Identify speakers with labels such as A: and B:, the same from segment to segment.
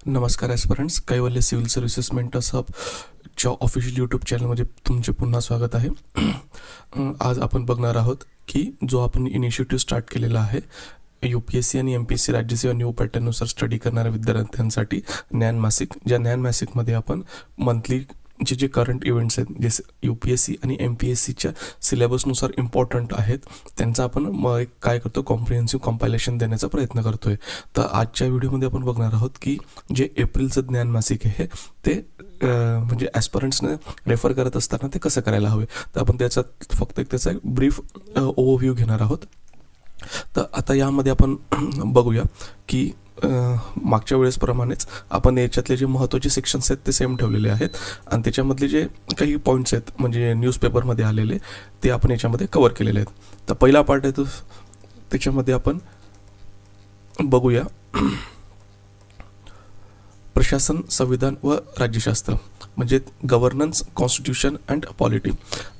A: नमस्कार aspirants, Kaivalya civil services mentors हबच्या official YouTube चॅनलमध्ये तुमचे पुन्हा स्वागत आहे. आज आपण बघणार आहोत की जो आपण इनिशिएटिव्ह स्टार्ट केलेला आहे UPSC आणि MPSC राज्यसेवा न्यू पॅटर्ननुसार स्टडी करणाऱ्या विद्यार्थ्यांसाठी ज्ञान मासिक. ज्या ज्ञान मासिकमध्ये आपण मंथली जे करंट इव्हेंट्स आहेत, जे UPSC आणि MPSCच्या सिलेबसनुसार इम्पॉर्टंट आहेत, त्यांचा आपण काय करतो, कॉम्प्रिहेन्सिव्ह कॉम्पायलेशन देण्याचा प्रयत्न करतोय. तर आजच्या व्हिडिओमध्ये आपण बघणार आहोत की जे एप्रिलचं ज्ञान मासिक आहे ते म्हणजे ॲस्पिरंट्सने रेफर करत असताना ते कसं करायला हवे. तर आपण त्याचा एक ब्रीफ ओव्हरव्ह्यू घेणार आहोत. तर आता यामध्ये आपण बघूया की मागच्या वेळेसप्रमाणेच आपण याच्यातले जे महत्त्वाचे सेक्शन्स आहेत ते सेम ठेवलेले आहेत आणि त्याच्यामधले जे काही पॉईंट्स आहेत म्हणजे न्यूजपेपरमध्ये आलेले ते आपण याच्यामध्ये कवर केलेले आहेत. तर पहिला पार्ट आहे तो त्याच्यामध्ये आपण बघूया प्रशासन, संविधान व राज्यशास्त्र म्हणजे गव्हर्नन्स, कॉन्स्टिट्यूशन अँड पॉलिटी.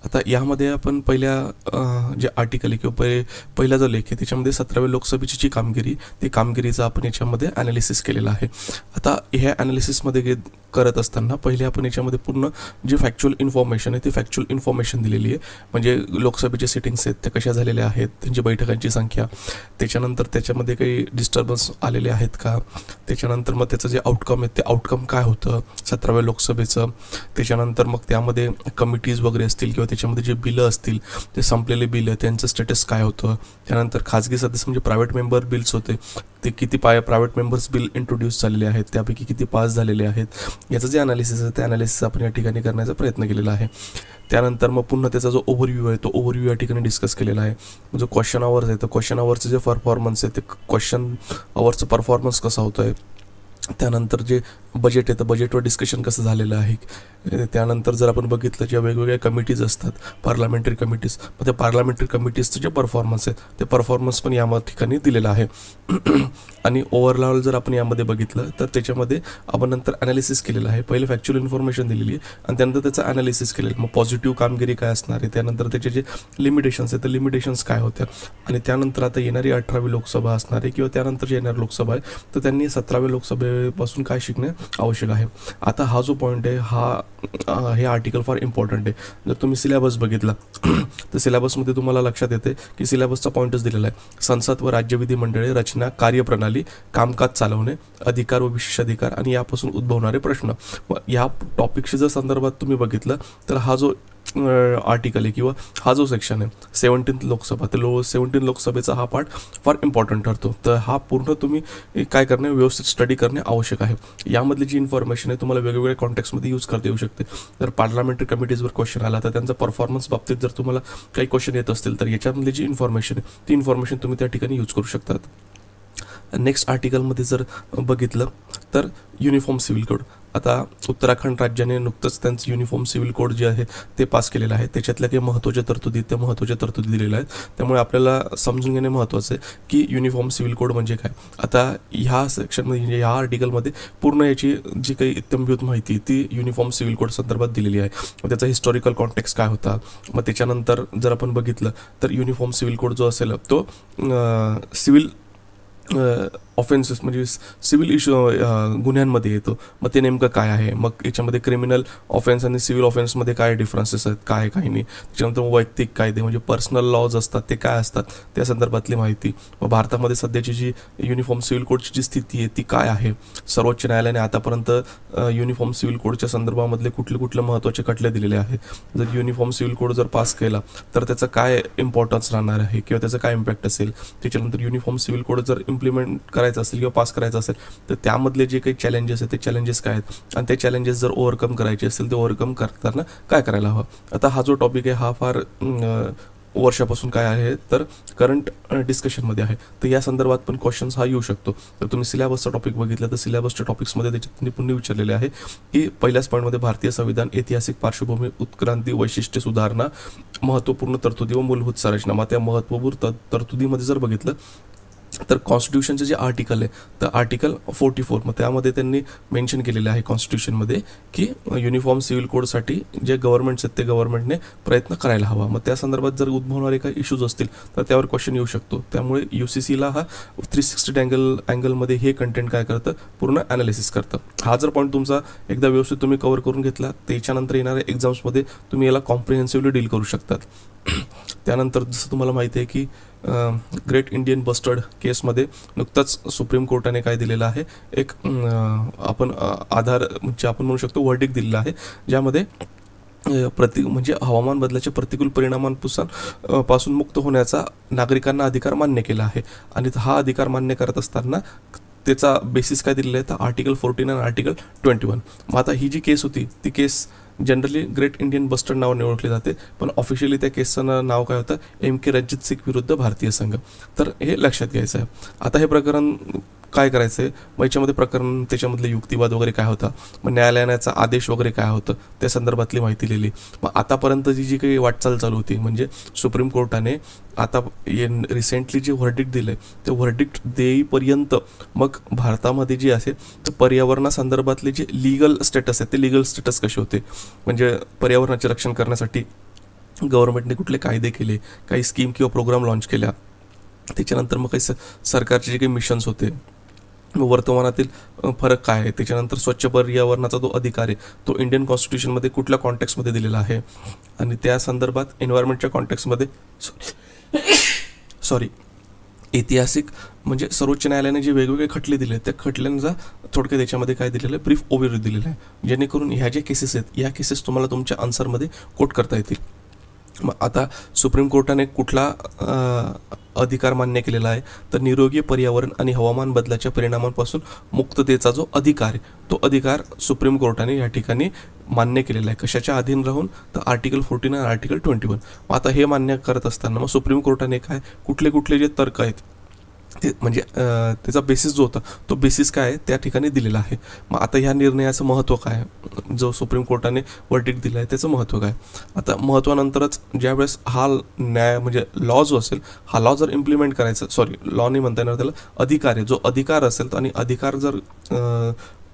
A: आता यामध्ये आपण पहिल्या जे आर्टिकल आहे किंवा पहिला जो लेख आहे त्याच्यामध्ये 17व्या लोकसभेची जी कामगिरी, ती कामगिरीचा आपण याच्यामध्ये ॲनालिसिस केलेला आहे. आता ह्या ॲनालिसिसमध्ये करत असताना पहिले आपण याच्यामध्ये पूर्ण जे फॅक्च्युअल इन्फॉर्मेशन आहे ती फॅक्च्युअल इन्फॉर्मेशन दिलेली आहे. म्हणजे लोकसभेचे सिटिंग्स आहेत ते कशा झालेल्या आहेत, त्यांची बैठकांची संख्या, त्याच्यानंतर त्याच्यामध्ये काही डिस्टर्बन्स आलेले आहेत का, त्याच्यानंतर मग त्याचं जे आउटकम आहे ते आउटकम काय होतं 17व्या लोकसभेचं, त्याच्यानंतर मग त्यामध्ये कमिटीज वगैरे असतील किंवा त्याच्यामध्ये जे बिलं असतील ते संपलेले बिलं त्यांचं स्टेटस काय होतं, त्यानंतर खाजगी सदस्य म्हणजे प्रायव्हेट मेंबर बिल्स होते ते किती प्रायव्हेट मेंबर्स बिल इंट्रोड्यूस झालेले आहेत, त्यापैकी किती पास झालेले आहेत, याचं जे ॲनालिसिस आहे ते ॲनालिसिस आपण या ठिकाणी करण्याचा प्रयत्न केलेला आहे. त्यानंतर मग पुन्हा त्याचा जो ओव्हरव्ह्यू आहे तो ओव्हरव्ह्यू या ठिकाणी डिस्कस केलेला आहे. जो क्वेश्चन आवर्स आहे तर क्वेश्चन आवर्सचं जे परफॉर्मन्स आहे ते क्वेश्चन आवर्सचं परफॉर्मन्स कसं होतं आहे, त्यानंतर जे बजेट आहे तर बजेटवर डिस्कशन कसं झालेलं आहे. त्यानंतर जर आपण बघितलं ज्या वेगवेगळ्या कमिटीज असतात पार्लमेंटरी कमिटीज, मग त्या पार्लमेंटरी कमिटीजचं जे परफॉर्मन्स आहे ते परफॉर्मन्स पण या ठिकाणी दिलेलं आहे. आणि ओव्हरऑल जर आपण यामध्ये बघितलं तर त्याच्यामध्ये आपण नंतर ॲनालिसिस केलेलं आहे. पहिले फॅक्च्युअल इन्फॉर्मेशन दिलेली आहे आणि त्यानंतर त्याचं ॲनालिसिस केलेलं. मग पॉझिटिव्ह कामगिरी काय असणार आहे, त्यानंतर त्याचे जे लिमिटेशन्स आहेत तर लिमिटेशन्स काय होत्या, आणि त्यानंतर आता येणारी 18वी लोकसभा असणार आहे किंवा त्यानंतर जे येणारी लोकसभा आहे तर त्यांनी 17व्या लोकसभेपासून काय शिकणे आवश्यक आहे. आता हा जो पॉईंट आहे हे आर्टिकल फार इम्पॉर्टंट आहे. जर तुम्ही सिलेबस बघितला तर सिलेबसमध्ये तुम्हाला लक्षात येते की सिलेबसचा पॉईंटच दिलेला आहे. संसद व राज्य विधिमंडळे रचना, कार्यप्रणाली, कामकाज चालवणे, अधिकार व विशेषाधिकार आणि यापासून उद्भवणारे प्रश्न. या टॉपिकशी जर संदर्भात तुम्ही बघितलं तर हा जो आर्टिकल आहे किंवा हा जो सेक्शन आहे 17th लोकसभा, तर 17 लोकसभेचा हा पार्ट फार इम्पॉर्टंट ठरतो. तर हा पूर्ण तुम्ही काय करणे, व्यवस्थित स्टडी करणे आवश्यक आहे. यामधली जी इन्फॉर्मेशन आहे तुम्हाला वेगवेगळ्या कॉन्टेक्स्टमध्ये यूज करता येऊ शकते. जर पार्लमेंटरी कमिटीजवर क्वेश्चन आला तर त्यांचा परफॉर्मन्स बाबतीत जर तुम्हाला काही क्वेश्चन येत असतील तर याच्यामधली जी इन्फॉर्मेशन आहे ती इन्फॉर्मेशन तुम्ही त्या ठिकाणी यूज करू शकतात. नेक्स्ट आर्टिकलमध्ये जर बघितलं तर युनिफॉर्म सिव्हिल कोड. आता उत्तराखंड राज्याने नुकतंच त्यांचं युनिफॉर्म सिव्हिल कोड जे आहे ते पास केलेलं आहे. त्याच्यातल्या काही महत्त्वाच्या तरतुदी त्या महत्त्वाच्या तरतुदी दिलेल्या आहेत. त्यामुळे आपल्याला समजून घेणे महत्त्वाचं आहे की युनिफॉर्म सिव्हिल कोड म्हणजे काय. आता ह्या सेक्शनमध्ये म्हणजे ह्या आर्टिकलमध्ये पूर्ण याची जी काही इत्थंभूत माहिती ती युनिफॉर्म सिव्हिल कोड संदर्भात दिलेली आहे. मग त्याचा हिस्टॉरिकल कॉन्टेक्स्ट काय होता, मग त्याच्यानंतर जर आपण बघितलं तर युनिफॉर्म सिव्हिल कोड जो असेल तो सिव्हिल ऑफेन्सेस म्हणजे सिव्हिल गुन्ह्यांमध्ये येतो. मग ते नेमकं काय आहे, मग याच्यामध्ये क्रिमिनल ऑफेन्स आणि सिव्हिल ऑफेन्समध्ये काय डिफरन्सेस आहेत, काय काही नाही. त्याच्यानंतर वैयक्तिक कायदे म्हणजे पर्सनल लॉज असतात ते काय असतात त्या संदर्भातली माहिती. मग भारतामध्ये सध्याची जी युनिफॉर्म सिव्हिल कोडची जी स्थिती आहे ती काय आहे, सर्वोच्च न्यायालयाने आतापर्यंत युनिफॉर्म सिव्हिल कोडच्या संदर्भामधले कुठले महत्त्वाचे खटले दिलेले आहेत. जर युनिफॉर्म सिव्हिल कोड जर पास केला तर त्याचं काय इम्पॉर्टन्स राहणार आहे किंवा त्याचा काय इम्पॅक्ट असेल. त्याच्यानंतर युनिफॉर्म सिव्हिल कोड जर इम्प्लिमेंट करायचं असेल किंवा पास करायचं असेल तर त्यामधले जे काही चॅलेंजेस आहेत ते चॅलेंजेस काय आहेत आणि ते चॅलेंजेस जर ओव्हरकम करायचे असेल ते ओव्हरकम करताना काय करायला हवं. आता हा जो टॉपिक आहे हा फार वर्षापासून काय आहे तर करंट डिस्कशनमध्ये आहे. तर या संदर्भात पण क्वेश्चन्स हा येऊ शकतो. तर तुम्ही सिलेबसचा टॉपिक बघितलं तर सिलेबसच्या टॉपिक्समध्ये त्याच्यात निपुण विचारलेले आहे की पहिल्याच पॉईंटमध्ये भारतीय संविधान, ऐतिहासिक पार्श्वभूमी, उत्क्रांती, वैशिष्ट्य, सुधारणा, महत्त्वपूर्ण तरतुदी व मूलभूत संरचना. मग त्या महत्त्वपूर्ण तरतुदीमध्ये जर बघितलं तर कॉन्स्टिट्यूशनचे जे आर्टिकल आहे तर आर्टिकल 44 मग त्यामध्ये त्यांनी मेन्शन केलेलं आहे कॉन्स्टिट्यूशनमध्ये की युनिफॉर्म सिव्हिल कोडसाठी जे गव्हर्नमेंट्स आहेत ते गव्हर्नमेंटने प्रयत्न करायला हवा. मग त्या संदर्भात जर उद्भवणारे काही इश्यूज असतील तर त्यावर क्वेश्चन येऊ शकतो. त्यामुळे UCCला हा 360 अँगलमध्ये हे कंटेंट काय करतं, पूर्ण ॲनालिसिस करतं. हा जर पॉईंट तुमचा एकदा व्यवस्थित तुम्ही कव्हर करून घेतला त्याच्यानंतर येणाऱ्या एक्झाम्समध्ये तुम्ही याला कॉम्प्रिहेन्सिव्हली डील करू शकतात. त्यानंतर जसं तुम्हाला माहिती आहे की ग्रेट इंडियन बस्टर्ड केसमध्ये नुकताच सुप्रीम कोर्टाने काय दिलेलं आहे, एक आपण आधार म्हणजे आपण म्हणू शकतो वर्डिक्ट दिलेला आहे, ज्यामध्ये म्हणजे हवामान बदलाच्या प्रतिकूल परिणामांपासून मुक्त होण्याचा नागरिकांना अधिकार मान्य केला आहे. आणि हा अधिकार मान्य करत असताना त्याचा बेसिस काय दिलेला आहे तर आर्टिकल 14 आणि आर्टिकल 21. मग आता ही जी केस होती ती केस जनरली ग्रेट इंडियन बस्टर्ड नावाने ओळखली जाते, पण ऑफिशियली त्या केसचं नाव काय होतं, MK रणजित सिंग विरुद्ध भारतीय संघ. तर हे लक्षात घ्यायचं आहे. आता हे प्रकरण काय करायचं आहे, मग याच्यामध्ये प्रकरण त्याच्यामधले युक्तिवाद वगैरे काय होता, मग न्यायालयाचा आदेश वगैरे काय होतं त्या संदर्भातली माहिती लिहिली. मग आतापर्यंतची जी काही वाटचाल चालू होती म्हणजे सुप्रीम कोर्टाने आता रिसेंटली जे व्हर्डिक्ट दिलं आहे ते व्हर्डिक्ट देईपर्यंत मग भारतामध्ये जे असेल तर पर्यावरणासंदर्भातले जे लिगल स्टेटस आहे ते लिगल स्टेटस कसे होते, म्हणजे पर्यावरणाचे रक्षण करण्यासाठी गव्हर्नमेंटने कुठले कायदे केले, काही स्कीम किंवा प्रोग्राम लॉन्च केल्या, त्याच्यानंतर मग काही सरकारचे जे काही मिशन्स होते, वर्तमानातील फरक काय आहे, त्याच्यानंतर स्वच्छ पर्यावरणाचा जो अधिकार आहे तो इंडियन कॉन्स्टिट्यूशनमध्ये कुठल्या कॉन्टेक्स्टमध्ये दिलेला आहे, आणि त्या संदर्भात एन्व्हायरमेंटच्या कॉन्टेक्स्टमध्ये ऐतिहासिक म्हणजे सर्वोच्च न्यायालयाने जे वेगवेगळे खटले दिले त्या खटल्यांचा थोडक्यात त्याच्यामध्ये काय दिलेलं आहे, ब्रीफ ओव्हरव्ह्यू दिलेला आहे, जेणेकरून ह्या ज्या केसेस आहेत या केसेस तुम्हाला तुमच्या आन्सरमध्ये कोट करता येतील. मग आता सुप्रीम कोर्टाने कुठला अधिकार मान्य केलेला आहे तर निरोगी पर्यावरण आणि हवामान बदलाच्या परिणामांपासून मुक्ततेचा जो अधिकार आहे तो अधिकार सुप्रीम कोर्टाने या ठिकाणी मान्य केलेला आहे. कशाच्या अधीन राहून तर आर्टिकल 14 आणि आर्टिकल 21. मग आता हे मान्य करत असताना मग सुप्रीम कोर्टाने काय कुठले जे तर्क आहेत ते म्हणजे त्याचा बेसिस जो होता तो बेसिस काय आहे त्या ठिकाणी दिलेला आहे. मग आता ह्या निर्णयाचं महत्त्व काय, जो सुप्रीम कोर्टाने वर्डिक्ट दिला आहे त्याचं महत्त्व काय. आता महत्त्वानंतरच ज्यावेळेस हा न्याय म्हणजे लॉ जो असेल हा लॉ जर इम्प्लिमेंट करायचा, लॉ नाही म्हणता येणार त्याला, अधिकार आहे, जो अधिकार असेल आणि अधिकार जर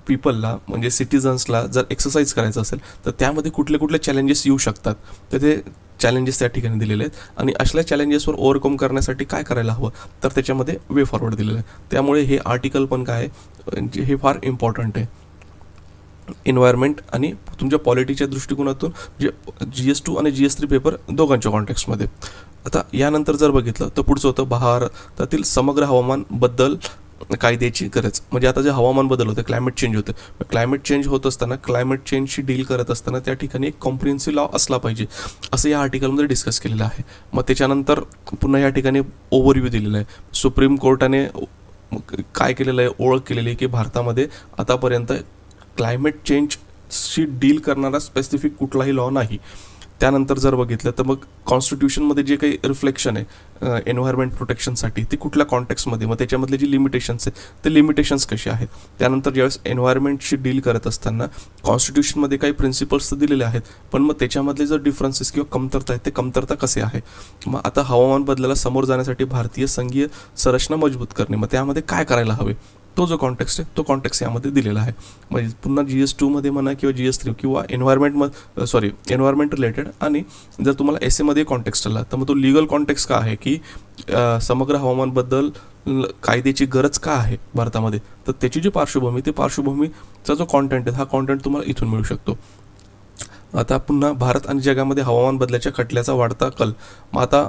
A: पीपलला म्हणजे सिटिझन्सला जर एक्सरसाइज करायचं असेल तर त्यामध्ये कुठले चॅलेंजेस येऊ शकतात तर ते चॅलेंजेस त्या ठिकाणी दिलेले आहेत. आणि असल्या चॅलेंजेसवर ओव्हरकम करण्यासाठी काय करायला हवं तर त्याच्यामध्ये वे फॉरवर्ड दिलेलं आहे. त्यामुळे हे आर्टिकल पण काय आहे हे फार इम्पॉर्टंट आहे एन्व्हायरमेंट आणि तुमच्या पॉलिटीच्या दृष्टिकोनातून, जे GS2 आणि GS3 पेपर दोघांच्या कॉन्टेक्स्टमध्ये. आता यानंतर जर बघितलं तर पुढचं होतं भारतातील समग्र हवामान बद्दल कायद्याची गरज. म्हणजे आता जे हवामान बदल होतं, क्लायमेट चेंज होतं, क्लायमेट चेंज होत असताना क्लायमेट चेंजशी डील करत असताना त्या ठिकाणी एक कॉम्प्रिहेन्सिव्ह लॉ असला पाहिजे असं या आर्टिकलमध्ये डिस्कस केलेलं आहे. मग त्याच्यानंतर पुन्हा या ठिकाणी ओव्हरव्ह्यू दिलेला आहे. सुप्रीम कोर्टाने काय केलेलं आहे, ओळख केलेली आहे की भारतामध्ये आतापर्यंत क्लायमेट चेंजशी डील करणारा स्पेसिफिक कुठलाही लॉ नाही. त्यानंतर जर बघितलं तर मग कॉन्स्टिट्यूशनमध्ये जे काही रिफ्लेक्शन आहे एन्व्हायरमेंट प्रोटेक्शनसाठी ते कुठल्या कॉन्टेक्स्टमध्ये, मग त्याच्यामधले जे लिमिटेशन्स आहेत ते लिमिटेशन्स कसे आहेत. त्यानंतर ज्यावेळेस एन्व्हायरमेंटशी डील करत असताना कॉन्स्टिट्यूशनमध्ये काही प्रिन्सिपल्स तर दिलेले आहेत पण मग त्याच्यामधले जर डिफरन्सेस किंवा कमतरता आहेत ते कमतरता कसे आहे. मग आता हवामान बदलाला समोर जाण्यासाठी भारतीय संघीय संरचना मजबूत करणे, मग त्यामध्ये काय करायला हवे तो जो कॉन्टेक्स्ट आहे तो कॉन्टेक्स्ट यामध्ये दिलेला आहे. म्हणजे पुन्हा GS2 मध्ये म्हणा किंवा GS3 किंवा एन्व्हायरमेंट रिलेटेड, आणि जर तुम्हाला एसेमध्ये कॉन्टेक्स्ट आला तर मग तो लिगल कॉन्टेक्स्ट का आहे की समग्र हवामानबद्दल कायद्याची गरज का आहे भारतामध्ये, तर त्याची जी पार्श्वभूमीचा जो कॉन्टेंट आहे हा कॉन्टेंट तुम्हाला इथून मिळू शकतो. आता पुन्हा भारत आणि जगामध्ये हवामान बदलाच्या खटल्याचा वाढता कल. मग आता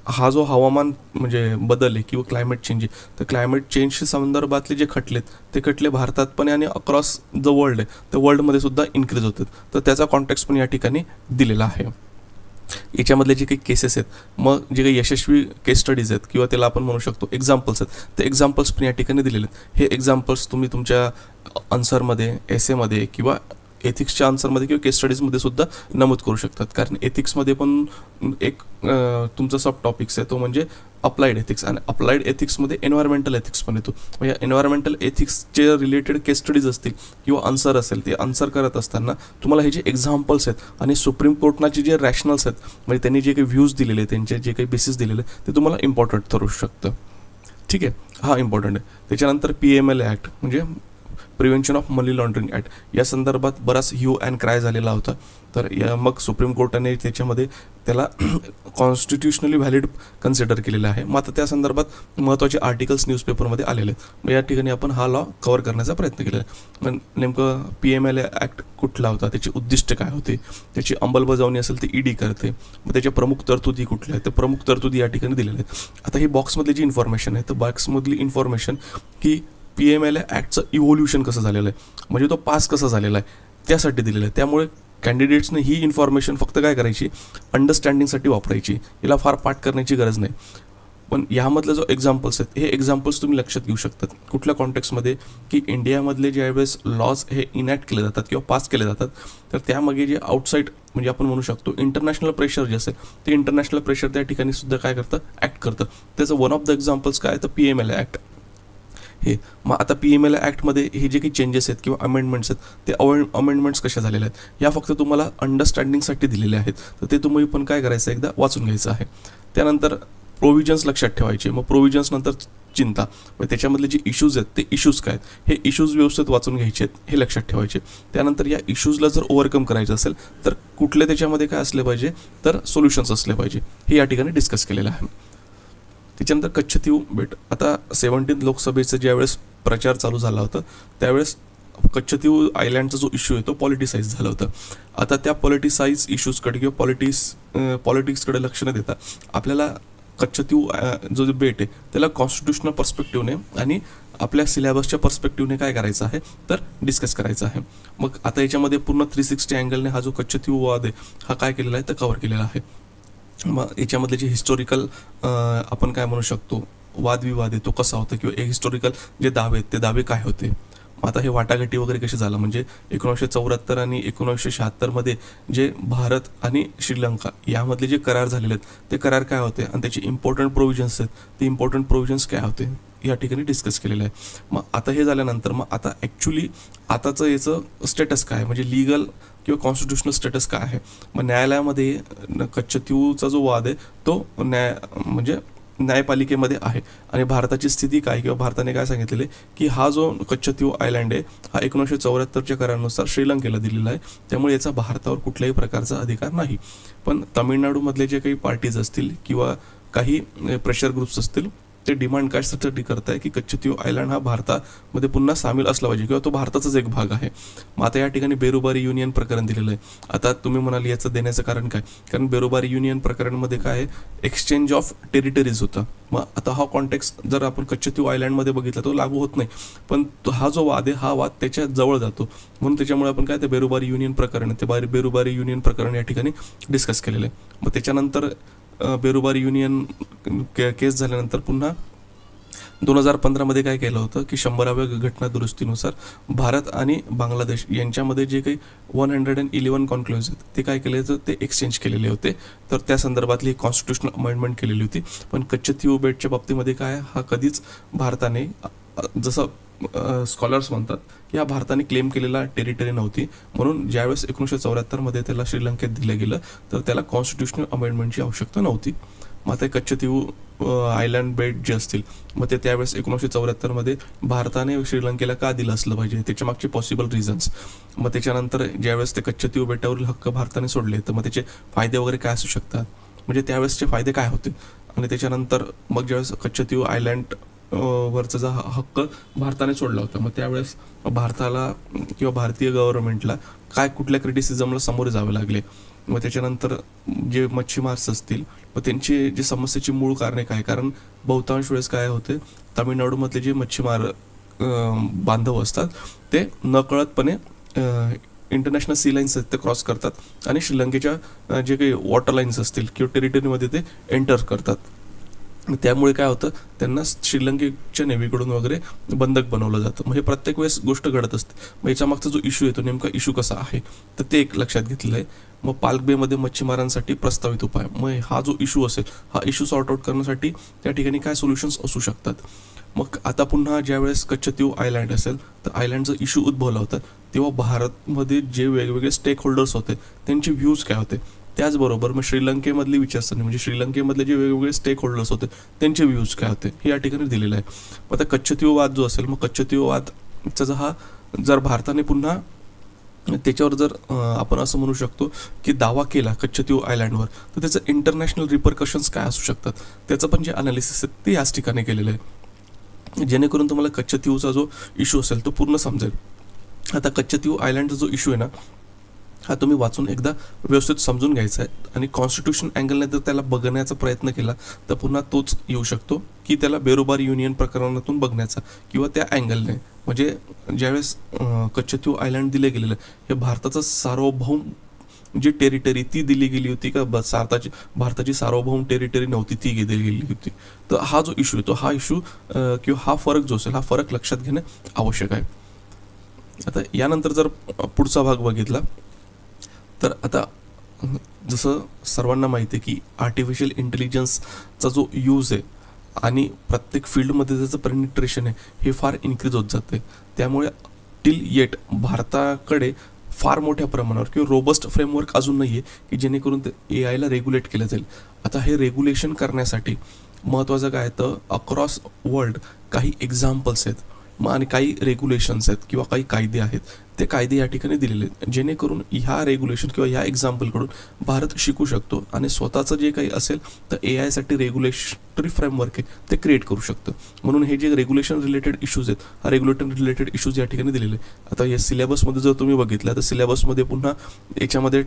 A: हा जो हवामान म्हणजे बदल आहे किंवा क्लायमेट चेंज आहे तर क्लायमेट चेंजच्या संदर्भातले जे खटलेत ते खटले भारतात पण आणि अक्रॉस द वर्ल्ड आहे तर वर्ल्डमध्ये सुद्धा इन्क्रीज होतात, तर त्याचा कॉन्टेक्स्ट पण या ठिकाणी दिलेला आहे. याच्यामधले जे काही केसेस आहेत, मग जे काही यशस्वी केस स्टडीज आहेत किंवा त्याला आपण म्हणू शकतो एक्झाम्पल्स आहेत, ते एक्झाम्पल्स पण या ठिकाणी दिलेले आहेत. हे एक्झाम्पल्स तुम्ही तुमच्या आन्सरमध्ये, एसेमध्ये किंवा एथिक्सच्या आन्सरमध्ये किंवा केस स्टडीजमध्ये सुद्धा नमूद करू शकतात. कारण एथिक्समध्ये पण एक तुमचा सब टॉपिक्स आहे तो म्हणजे अप्लाइड एथिक्स, आणि अप्लाइड एथिक्समध्ये एन्व्हायरमेंटल एथिक्स पण येतो. या एन्व्हायरमेंटल एथिक्सचे रिलेटेड केस स्टडीज असतील किंवा आन्सर असेल ते आन्सर करत असताना तुम्हाला हे जे एक्झाम्पल्स आहेत आणि सुप्रीम कोर्टनाचे जे रॅशनल्स आहेत म्हणजे त्यांनी जे काही व्ह्यूज दिलेले त्यांचे जे काही बेसिस दिलेले ते तुम्हाला इम्पॉर्टंट ठरू शकतं. ठीक आहे, हा इम्पॉर्टंट आहे. त्याच्यानंतर PMLA ॲक्ट म्हणजे prevention of money laundering act, या संदर्भात बराच ह्यू अँड क्राय झालेला होता. तर मग सुप्रीम कोर्टाने त्याच्यामध्ये त्याला कॉन्स्टिट्युशनली व्हॅलिड कन्सिडर केलेलं आहे. मग आता त्या संदर्भात महत्त्वाचे आर्टिकल्स न्यूजपेपरमध्ये आलेले आहेत. मग या ठिकाणी आपण हा लॉ कव्हर करण्याचा प्रयत्न केलेला आहे. पण नेमकं PMLA ॲक्ट कुठला होता, त्याची उद्दिष्ट काय होते, त्याची अंमलबजावणी असेल ते ED करते. मग त्याच्या प्रमुख तरतुदी कुठल्या आहेत, ते प्रमुख तरतुदी या ठिकाणी दिलेल्या आहेत. आता ही बॉक्समधली जी इन्फॉर्मेशन आहे, तर बॉक्समधली इन्फॉर्मेशन की PMLA ॲक्टचं इव्होल्युशन कसं झालेलं आहे, म्हणजे तो पास कसा झालेला आहे, त्यासाठी दिलेलं आहे. त्यामुळे कॅन्डिडेट्सने ही इन्फॉर्मेशन फक्त काय करायची, अंडरस्टँडिंगसाठी वापरायची, याला फार पाठ करण्याची गरज नाही. पण यामधले जो एक्झाम्पल्स आहेत, हे एक्झाम्पल्स तुम्ही लक्षात घेऊ शकतात. कुठल्या कॉन्टेक्स्टमध्ये, की इंडियामधले ज्यावेळेस लॉज हे इनॅक्ट केले जातात किंवा पास केले जातात, तर त्यामागे जे आउटसाईड म्हणजे आपण म्हणू शकतो इंटरनॅशनल प्रेशर जे असेल, ते इंटरनॅशनल प्रेशर त्या ठिकाणी सुद्धा काय करतं, ॲक्ट करतं. त्याचं वन ऑफ द एक्झाम्पल्स काय, तर PMLA ॲक्ट हे. मग आता PMLA ॲक्टमध्ये हे जे काही चेंजेस आहेत किंवा अमेंडमेंट्स आहेत, ते अमेंडमेंट्स कशा झालेल्या आहेत, या फक्त तुम्हाला अंडरस्टँडिंगसाठी दिलेले आहेत. तर ते तुम्ही पण काय करायचं, एकदा वाचून घ्यायचं आहे. त्यानंतर प्रोव्हिजन्स लक्षात ठेवायचे. मग प्रोव्हिजन्स नंतर चिंता, मग त्याच्यामधले जे इश्यूज आहेत ते इश्यूज काय आहेत, हे इश्यूज व्यवस्थित वाचून घ्यायचे आहेत, हे लक्षात ठेवायचे. त्यानंतर या इश्यूजला जर ओव्हरकम करायचं असेल तर कुठले त्याच्यामध्ये काय असले पाहिजे, तर सोल्युशन्स असले पाहिजे, हे या ठिकाणी डिस्कस केलेलं आहे. त्याच्यानंतर कच्छतीव बेट. आता 17 लोकसभेचा ज्यावेळेस प्रचार चालू झाला होता, त्यावेळेस कच्छतीव आयलँडचा जो इश्यू आहे तो पॉलिटिसाईज झाला होता. आता त्या पॉलिटिसाईज इश्यूजकडे किंवा पॉलिटिक्सकडे लक्ष न देता आपल्याला कच्छतीव जो बेट आहे त्याला कॉन्स्टिट्युशनल पर्स्पेक्टिव्हने आणि आपल्या सिलेबसच्या पर्स्पेक्टिव्हने काय करायचं आहे, तर डिस्कस करायचं आहे. मग आता याच्यामध्ये पूर्ण 360 अँगलने हा जो कच्छतीव वाद आहे हा काय केलेला आहे, तर कव्हर केलेला आहे. मग याच्यामधले जे हिस्टॉरिकल आपण काय म्हणू शकतो वादविवाद आहे तो कसा होता, किंवा हिस्टॉरिकल जे दावे आहेत ते दावे काय होते. मग आता हे वाटाघाटी वगैरे कसे झालं, म्हणजे 1974 आणि 1976 जे भारत आणि श्रीलंका यामधले जे करार झालेले आहेत ते करार काय होते, आणि त्याचे इम्पॉर्टंट प्रोव्हिजन्स आहेत, ते इम्पॉर्टंट प्रोव्हिजन्स काय होते, या ठिकाणी डिस्कस केलेलं आहे. मग आता हे झाल्यानंतर मग आता ॲक्च्युली आताचं याचं स्टेटस काय, म्हणजे लिगल किंवा कॉन्स्टिट्युशनल स्टेटस काय आहे. मग न्यायालयामध्ये कच्छतीवचा जो वाद आहे तो म्हणजे न्यायपालिकेमध्ये आहे. आणि भारताची स्थिती काय, किंवा भारताने काय सांगितलेलं आहे की हा जो कच्छतीव आयलँड आहे हा 1974च्या करारानुसार श्रीलंकेला दिलेला आहे, त्यामुळे याचा भारतावर कुठल्याही प्रकारचा अधिकार नाही. पण तामिळनाडूमधले जे काही पार्टीज असतील किंवा काही प्रेशर ग्रुप्स असतील ते डिमांड कशासाठी करत आहे की कच्छतीव आयलँड हा भारतामध्ये पुन्हा सामील असला पाहिजे, किंवा तो भारताचाच एक भाग आहे. मग आता या ठिकाणी बेरोबारी युनियन प्रकरण दिलेलं आहे. आता तुम्ही म्हणाल याचं देण्याचं कारण काय, कारण बेरोबारी युनियन प्रकरणमध्ये काय आहे, एक्सचेंज ऑफ टेरिटरीज होता. मग आता हा कॉन्टेक्स्ट जर आपण कच्छतीव आयलँडमध्ये बघितला तो लागू होत नाही, पण हा जो वाद आहे हा वाद त्याच्या जवळ जातो, म्हणून त्याच्यामुळे आपण काय ते बेरोबारी युनियन प्रकरण ते बेरोबारी युनियन प्रकरण या ठिकाणी डिस्कस केलेलं आहे. मग त्याच्यानंतर बेरोबारी युनियन केस झाल्यानंतर पुन्हा 2015 काय केलं होतं की 100व्या घटना दुरुस्तीनुसार भारत आणि बांगलादेश यांच्यामध्ये जे काही 111 कॉन्क्लुजन आहेत ते काय केले, तर ते एक्सचेंज केलेले होते. तर त्या संदर्भातली कॉन्स्टिट्युशनल अमेंडमेंट केलेली होती. पण कच्छतीव बेटच्या बाबतीमध्ये काय, हा कधीच भारताने जसं स्कॉलर्स म्हणतात की हा भारताने क्लेम केलेला टेरिटरी नव्हती, म्हणून ज्यावेळेस 1974 त्याला श्रीलंकेत दिलं गेलं तर त्याला कॉन्स्टिट्युशनल अमेंडमेंटची आवश्यकता नव्हती. मग ते कच्छतीव आयलँड बेट जे असतील मग ते त्यावेळेस 1974 भारताने श्रीलंकेला का दिलं असलं पाहिजे, त्याच्या मागचे पॉसिबल रिझन्स. मग त्याच्यानंतर ज्यावेळेस ते कच्छतीव बेटावरील हक्क भारताने सोडले तर मग त्याचे फायदे वगैरे काय असू शकतात, म्हणजे त्यावेळेसचे फायदे काय होते. आणि त्याच्यानंतर मग ज्यावेळेस कच्छतीव आयलँड वरचा जो हक्क भारताने सोडला होता, मग त्यावेळेस भारताला किंवा भारतीय गव्हर्नमेंटला काय कुठल्या क्रिटिसिझमला सामोरे जावे लागले. मग त्याच्यानंतर जे मच्छीमार्स असतील मग त्यांची जी समस्येची मूळ कारणे काय, कारण बहुतांश वेळेस काय होते तामिळनाडूमधले जे मच्छीमार बांधव असतात ते नकळतपणे इंटरनॅशनल सी लाईन्स आहेत ते क्रॉस करतात आणि श्रीलंकेच्या जे काही वॉटर लाईन्स असतील किंवा टेरिटरीमध्ये ते एंटर करतात. त्यामुळे काय होतं, त्यांना श्रीलंकेच्या नेव्हीकडून वगैरे बंधक बनवलं जातं. मग हे प्रत्येक वेळेस गोष्ट घडत असते. मग याच्या मागचा जो इश्यू येतो नेमका इश्यू कसा आहे तर ते एक लक्षात घेतलेलं आहे. मग पाल्क बेमध्ये मच्छीमारांसाठी प्रस्तावित उपाय, मग हा जो इश्यू असेल हा इश्यू सॉर्ट आउट करण्यासाठी त्या ठिकाणी काय सोल्युशन्स असू शकतात. मग आता पुन्हा ज्यावेळेस कच्छतीव आयलँड असेल तर आयलँडचा इश्यू उद्भवला होता तेव्हा भारतमध्ये जे वेगवेगळे स्टेक होल्डर्स होते त्यांचे व्ह्यूज काय होते त्याचबरोबर मग श्रीलंकेमधली विचारसरणी म्हणजे श्रीलंकेमधले जे वेगवेगळे स्टेक होल्डर्स होते त्यांचे व्ह्यूज काय होते हे या ठिकाणी दिलेलं आहे. आता कच्छतीववाद जो असेल, मग कच्छतीववादचा हा जर भारताने पुन्हा त्याच्यावर जर आपण असं म्हणू शकतो की दावा केला कच्छतीव आयलँडवर, तर त्याचं इंटरनॅशनल रिपरकशन्स काय असू शकतात त्याचं पण जे अनालिसिस आहे ते याच ठिकाणी केलेलं आहे, जेणेकरून तुम्हाला कच्छतीवचा जो इश्यू असेल तो पूर्ण समजेल. आता कच्छतीव आयलँडचा जो इश्यू आहे ना, हा तुम्ही वाचून एकदा व्यवस्थित समजून घ्यायचा आहे आणि कॉन्स्टिट्यूशन अँगलने जर त्याला बघण्याचा प्रयत्न केला तर पुन्हा तोच येऊ शकतो की त्याला बेरोबार युनियन प्रकरणातून बघण्याचा किंवा त्या अँगलने. म्हणजे ज्यावेळेस कच्छतीव आयलँड दिले गेलेलं हे भारताचं सार्वभौम जी टेरिटरी ती दिली गेली होती का भारताची सार्वभौम टेरिटरी नव्हती ती दिली गेली होती. तर हा जो इश्यू आहे तो हा इश्यू किंवा हा फरक जो असेल हा फरक लक्षात घेणं आवश्यक आहे. आता यानंतर जर पुढचा भाग बघितला तर आता जसं सर्वांना माहिती आहे की आर्टिफिशियल इंटेलिजन्सचा जो यूज आहे आणि प्रत्येक फील्डमध्ये त्याचं पेनिट्रेशन आहे हे फार इन्क्रीज होत जाते. त्यामुळे टिल येट भारताकडे फार मोठ्या प्रमाणावर किंवा रोबस्ट फ्रेमवर्क अजून नाही आहे की जेणेकरून ते AI ला रेग्युलेट केलं जाईल. आता हे रेग्युलेशन करण्यासाठी महत्त्वाचं काय तर अक्रॉस वर्ल्ड काही एक्झाम्पल्स आहेत मग आणि काही रेग्युलेशन्स आहेत किंवा काही कायदे आहेत, ते कायदे या ठिकाणी दिलेले आहेत जेणेकरून ह्या रेग्युलेशन किंवा ह्या एक्झाम्पलकडून भारत शिकू शकतो आणि स्वतःचं जे काही असेल तर AI साठी रेग्युलेटरी फ्रेमवर्क आहे ते क्रिएट करू शकतं. म्हणून हे जे रेग्युलेशन रिलेटेड इश्यूज आहेत हा रेग्युलेटरी रिलेटेड इश्यूज या ठिकाणी दिलेले आहे. आता या सिलेबसमध्ये जर तुम्ही बघितलं तर सिलेबसमध्ये पुन्हा याच्यामध्ये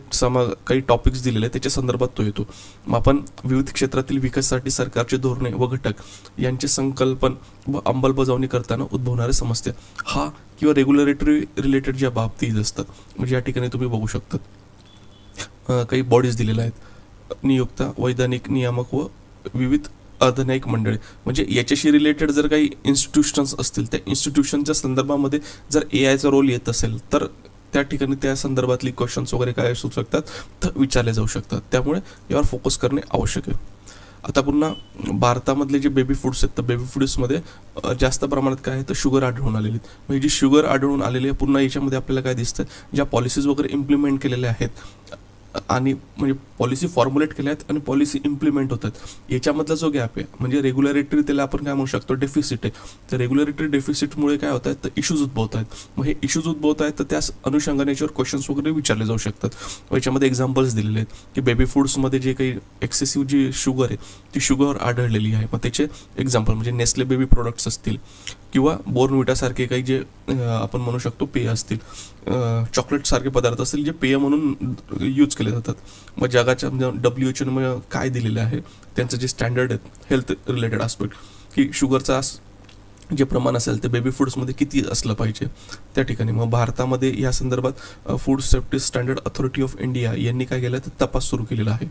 A: काही टॉपिक्स दिलेले आहेत त्याच्या संदर्भात तो येतो. मग आपण विविध क्षेत्रातील विकासासाठी सरकारचे धोरणे व घटक यांचे संकल्पन व अंमलबजावणी करताना उद्भवणारे समस्या हा किंवा रेग्युलेटरी रिलेटेड ज्या बाबती असतात म्हणजे या ठिकाणी तुम्ही बघू शकतात काही बॉडीज दिलेल्या आहेत, नियुक्त, वैधानिक, नियामक व विविध अर्धन्यायिक मंडळे. म्हणजे याच्याशी रिलेटेड जर काही इन्स्टिट्यूशन्स असतील त्या इन्स्टिट्यूशनच्या संदर्भामध्ये जर AIचा रोल येत असेल तर त्या ठिकाणी त्या संदर्भातली क्वेश्चन्स वगैरे काय असू शकतात तर विचारले जाऊ शकतात. त्यामुळे यावर फोकस करणे आवश्यक आहे. आता पुन्हा भारतामधले जे बेबी फूड्स आहेत तर बेबी फूड्समध्ये जास्त प्रमाणात काय आहे तर शुगर आढळून आलेली आहेत. म्हणजे जी शुगर आढळून आलेली आहे पुन्हा याच्यामध्ये आपल्याला काय दिसतं ज्या पॉलिसीज वगैरे इम्प्लिमेंट केलेल्या आहेत आणि म्हणजे पॉलिसी फॉर्म्युलेट केल्या आहेत आणि पॉलिसी इम्प्लिमेंट होतात याच्यामधला जो गॅप आहे म्हणजे रेग्युलॅरिटी त्याला आपण काय म्हणू शकतो डेफिसिट आहे. तर रेग्युलॅरिटी डेफिसिटमुळे काय होत आहेत तर इश्यूज उद्भवत आहेत. मग हे इश्यूज उद्भवत आहेत तर त्या अनुषंगाने याच्यावर क्वेश्चन्स वगैरे विचारले जाऊ शकतात. याच्यामध्ये एक्झाम्पल्स दिलेले आहेत की बेबी फूड्समध्ये जे काही एक्सेसिव्ह जी शुगर आहे ती शुगर आढळलेली आहे. मग त्याचे एक्झाम्पल म्हणजे नेस्ले बेबी प्रोडक्ट्स असतील किंवा बोर्नविटासारखे काही जे आपण म्हणू शकतो पेय असतील, चॉकलेटसारखे पदार्थ असतील जे पेय म्हणून यूज केले जातात. मग जगाच्या WHO काय दिलेलं आहे त्यांचं जे स्टँडर्ड आहेत हेल्थ रिलेटेड आस्पेक्ट की शुगरचा जे प्रमाण असेल ते बेबी फूड्समध्ये किती असलं पाहिजे त्या ठिकाणी. मग भारतामध्ये या संदर्भात food safety standard authority of India यांनी काय केलं तर तपास सुरू केलेला आहे.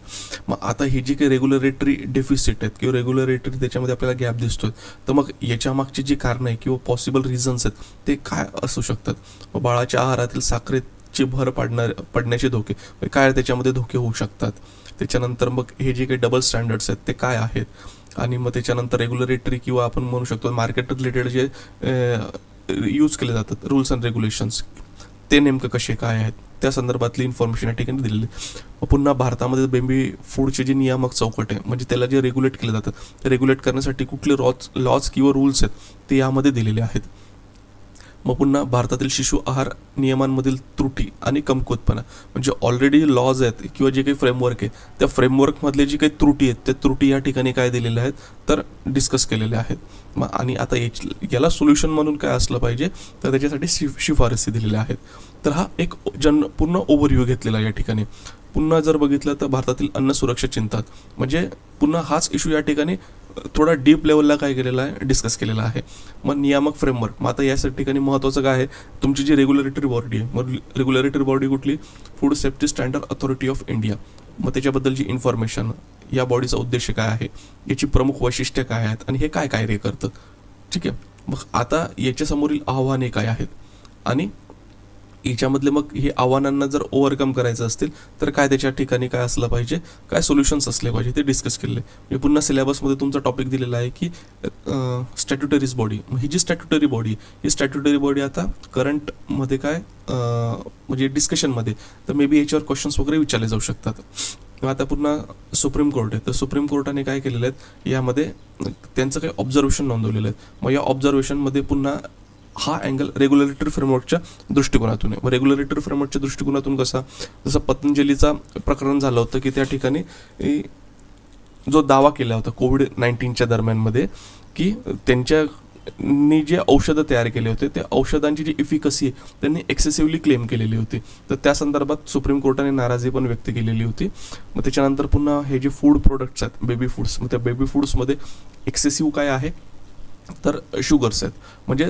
A: मग आता हे जे काही रेग्युलेटरी डेफिसिट आहेत किंवा रेग्युलेटरी त्याच्यामध्ये आपल्याला गॅप दिसतोय तर मग याच्या मागची जी कारणं आहे किंवा पॉसिबल रिझन्स आहेत ते काय असू शकतात. मग बाळाच्या आहारातील साखरेची भर पडण्याचे धोके काय त्याच्यामध्ये धोके होऊ शकतात. त्याच्यानंतर मग हे जे काही डबल स्टँडर्ड्स आहेत ते काय आहेत आणि मग त्याच्यानंतर रेग्युलेटरी किंवा आपण म्हणू शकतो मार्केट रिलेटेड जे यूज केले जातात रूल्स अँड रेग्युलेशन्स ते नेमकं कसे काय आहेत त्या संदर्भातली इन्फॉर्मेशन या ठिकाणी दिलेली. पुन्हा भारतामध्ये बेबी फूडचे जे नियामक चौकट आहे म्हणजे त्याला जे रेग्युलेट केलं जातं ते रेग्युलेट करण्यासाठी कुठले लॉज किंवा रूल्स आहेत ते यामध्ये दिलेले आहेत. मग पुन्हा भारतातील शिशु आहार नियमांमधील त्रुटी आणि कमकुवतपणा म्हणजे ऑलरेडी लॉज आहेत किंवा जे काही फ्रेमवर्क आहे त्या फ्रेमवर्कमधले जी काही त्रुटी आहेत त्या त्रुटी या ठिकाणी काय दिलेल्या आहेत तर डिस्कस केलेल्या आहेत. मग आणि आता याला सोल्युशन म्हणून काय असलं पाहिजे तर त्याच्यासाठी शिफारसी दिलेल्या आहेत. तर हा एक पूर्ण ओव्हरव्ह्यू घेतलेला या ठिकाणी. पुन्हा जर बघितलं तर भारतातील अन्न सुरक्षा चिंतात म्हणजे पुन्हा हाच इश्यू या ठिकाणी थोडा डीप लेवलला काय केलेला आहे डिस्कस केलेला आहे. मग नियामक फ्रेमवर्क मग आता या ठिकाणी महत्त्वाचं काय आहे तुमची जी रेग्युलेटरी बॉडी आहे मग रेग्युलेटरी बॉडी कुठली food safety standard authority of India. मग त्याच्याबद्दलची इन्फॉर्मेशन या बॉडीचा उद्देश काय आहे याची प्रमुख वैशिष्ट्ये काय आहेत आणि हे काय कार्य करतं. ठीक आहे. मग आता याच्यासमोरील आव्हाने काय आहेत आणि याच्यामधले मग हे आव्हानांना जर ओव्हरकम करायचं असतील तर काय त्याच्या ठिकाणी काय असलं पाहिजे काय सोल्युशन्स असले पाहिजे ते डिस्कस केलेले. म्हणजे पुन्हा सिलेबसमध्ये तुमचा टॉपिक दिलेला आहे की स्टॅट्युटरीज बॉडी. ही जी स्टॅट्युटरी बॉडी आता करंटमध्ये काय म्हणजे डिस्कशनमध्ये तर मे बी याच्यावर क्वेश्चन्स वगैरे विचारले जाऊ शकतात. आता पुन्हा सुप्रीम कोर्ट आहे, तर सुप्रीम कोर्टाने काय केलेलं आहे यामध्ये त्यांचं काही ऑब्झर्वेशन नोंदवलेलं आहे. मग या ऑब्झर्वेशनमध्ये पुन्हा हा अँगल रेग्युलेटरी फ्रेमवर्कच्या दृष्टिकोनातून आहे. मग रेग्युलेटरी फ्रेमवर्कच्या दृष्टिकोनातून कसा, जसं पतंजलीचा प्रकरण झालं होतं की त्या ठिकाणी जो दावा केला होता कोविड-19च्या दरम्यानमध्ये की त्यांच्यानी जे औषधं तयार केले होते त्या औषधांची जी इफिकसी आहे त्यांनी एक्सेसिव्हली क्लेम केलेली होती, तर त्या संदर्भात सुप्रीम कोर्टाने नाराजी पण व्यक्त केलेली होती. मग त्याच्यानंतर पुन्हा हे जे फूड प्रोडक्ट्स आहेत बेबी फूड्स, मग त्या बेबी फूड्समध्ये एक्सेसिव्ह काय आहे तर शुगर्स आहेत. म्हणजे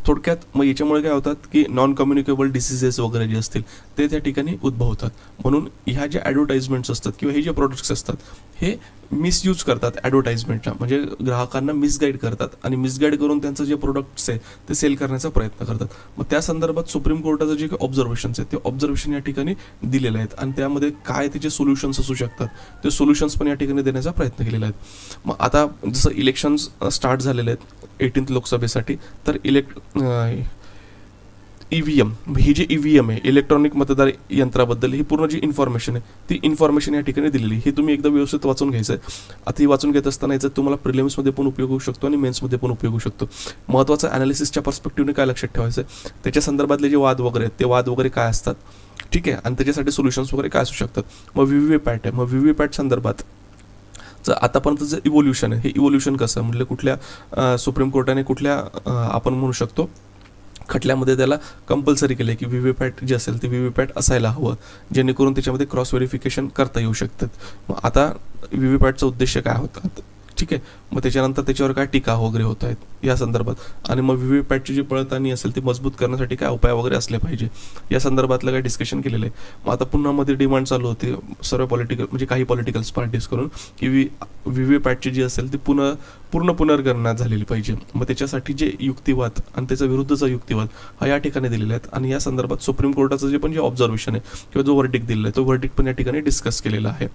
A: थोडक्यात मग याच्यामुळे काय होतात की नॉन कम्युनिकेबल डिसीजेस वगैरे जे असतील ते त्या ठिकाणी उद्भवतात. म्हणून ह्या ज्या ॲडव्हर्टाइजमेंट्स असतात किंवा हे जे प्रोडक्ट्स असतात हे मिसयूज करतात ॲडव्हर्टाइजमेंटला, म्हणजे ग्राहकांना मिसगाईड करतात आणि मिसगाईड करून त्यांचं जे प्रोडक्ट्स आहे ते सेल करण्याचा प्रयत्न करतात. मग त्या संदर्भात सुप्रीम कोर्टाचं जे काही ऑब्झर्वेशन्स आहेत ते ऑब्झर्वेशन या ठिकाणी दिलेले आहेत आणि त्यामध्ये काय त्याचे सोल्युशन्स असू शकतात ते सोल्युशन्स पण या ठिकाणी देण्याचा प्रयत्न केलेला आहे. मग आता जसं इलेक्शन्स स्टार्ट झालेले आहेत 18th लोकसभेसाठी, तर EVM ही जी EVM आहे इलेक्ट्रॉनिक मतदार यंत्राबद्दल ही पूर्ण जी इन्फॉर्मेशन आहे ती इन्फॉर्मेशन या ठिकाणी दिलेली, ही तुम्ही एकदा व्यवस्थित वाचून घ्यायचं आहे. आता ही वाचून घेत असताना याचा तुम्हाला प्रिलिम्समध्ये पण उपयोग होऊ शकतो आणि मेन्समध्ये पण उपयोग होऊ शकतो. महत्त्वाचं ॲनालिसिसच्या पर्स्पेक्टिव्हने काय लक्षात ठेवायचं आहे, त्याच्या संदर्भातले जे वाद वगैरे आहेत ते वाद वगैरे काय असतात, ठीक आहे, आणि त्याच्यासाठी सोल्युशन्स वगैरे काय असू शकतात. मग VVPAT आहे, मग VVPAT संदर्भात आतापर्यंत जे इव्होल्युशन आहे हे इव्होल्युशन कसं म्हणजे कुठल्या सुप्रीम कोर्टाने कुठल्या आपण म्हणू शकतो खटल्यामध्ये त्याला कंपल्सरी केलं आहे की VVPAT जे असेल ते VVPAT असायला हवं, जेणेकरून त्याच्यामध्ये क्रॉस व्हेरिफिकेशन करता येऊ शकतात. मग आता VVPATचा उद्देश काय होतात, ठीक आहे, मग त्याच्यानंतर त्याच्यावर काय टीका वगैरे होत आहेत या संदर्भात, आणि मग VVPATची जी पडताळणी असेल ती मजबूत करण्यासाठी काय उपाय वगैरे असले पाहिजे या संदर्भातलं काय डिस्कशन केलेलं आहे. मग आता पुन्हा मध्ये डिमांड चालू होती सर्व म्हणजे काही पॉलिटिकल्स पार्टीज करून की VVPATची जी असेल ती पूर्ण पुनर्गणना झालेली पाहिजे. मग त्याच्यासाठी जे युक्तिवाद आणि त्याच्या विरुद्धचा युक्तिवाद हा या ठिकाणी दिलेला आहेत आणि या संदर्भात सुप्रीम कोर्टाचं जे पण जे ऑब्झर्वेशन आहे किंवा जो वर्डिक्ट दिलेला आहे तो वर्डिक्ट पण या ठिकाणी डिस्कस केलेला आहे,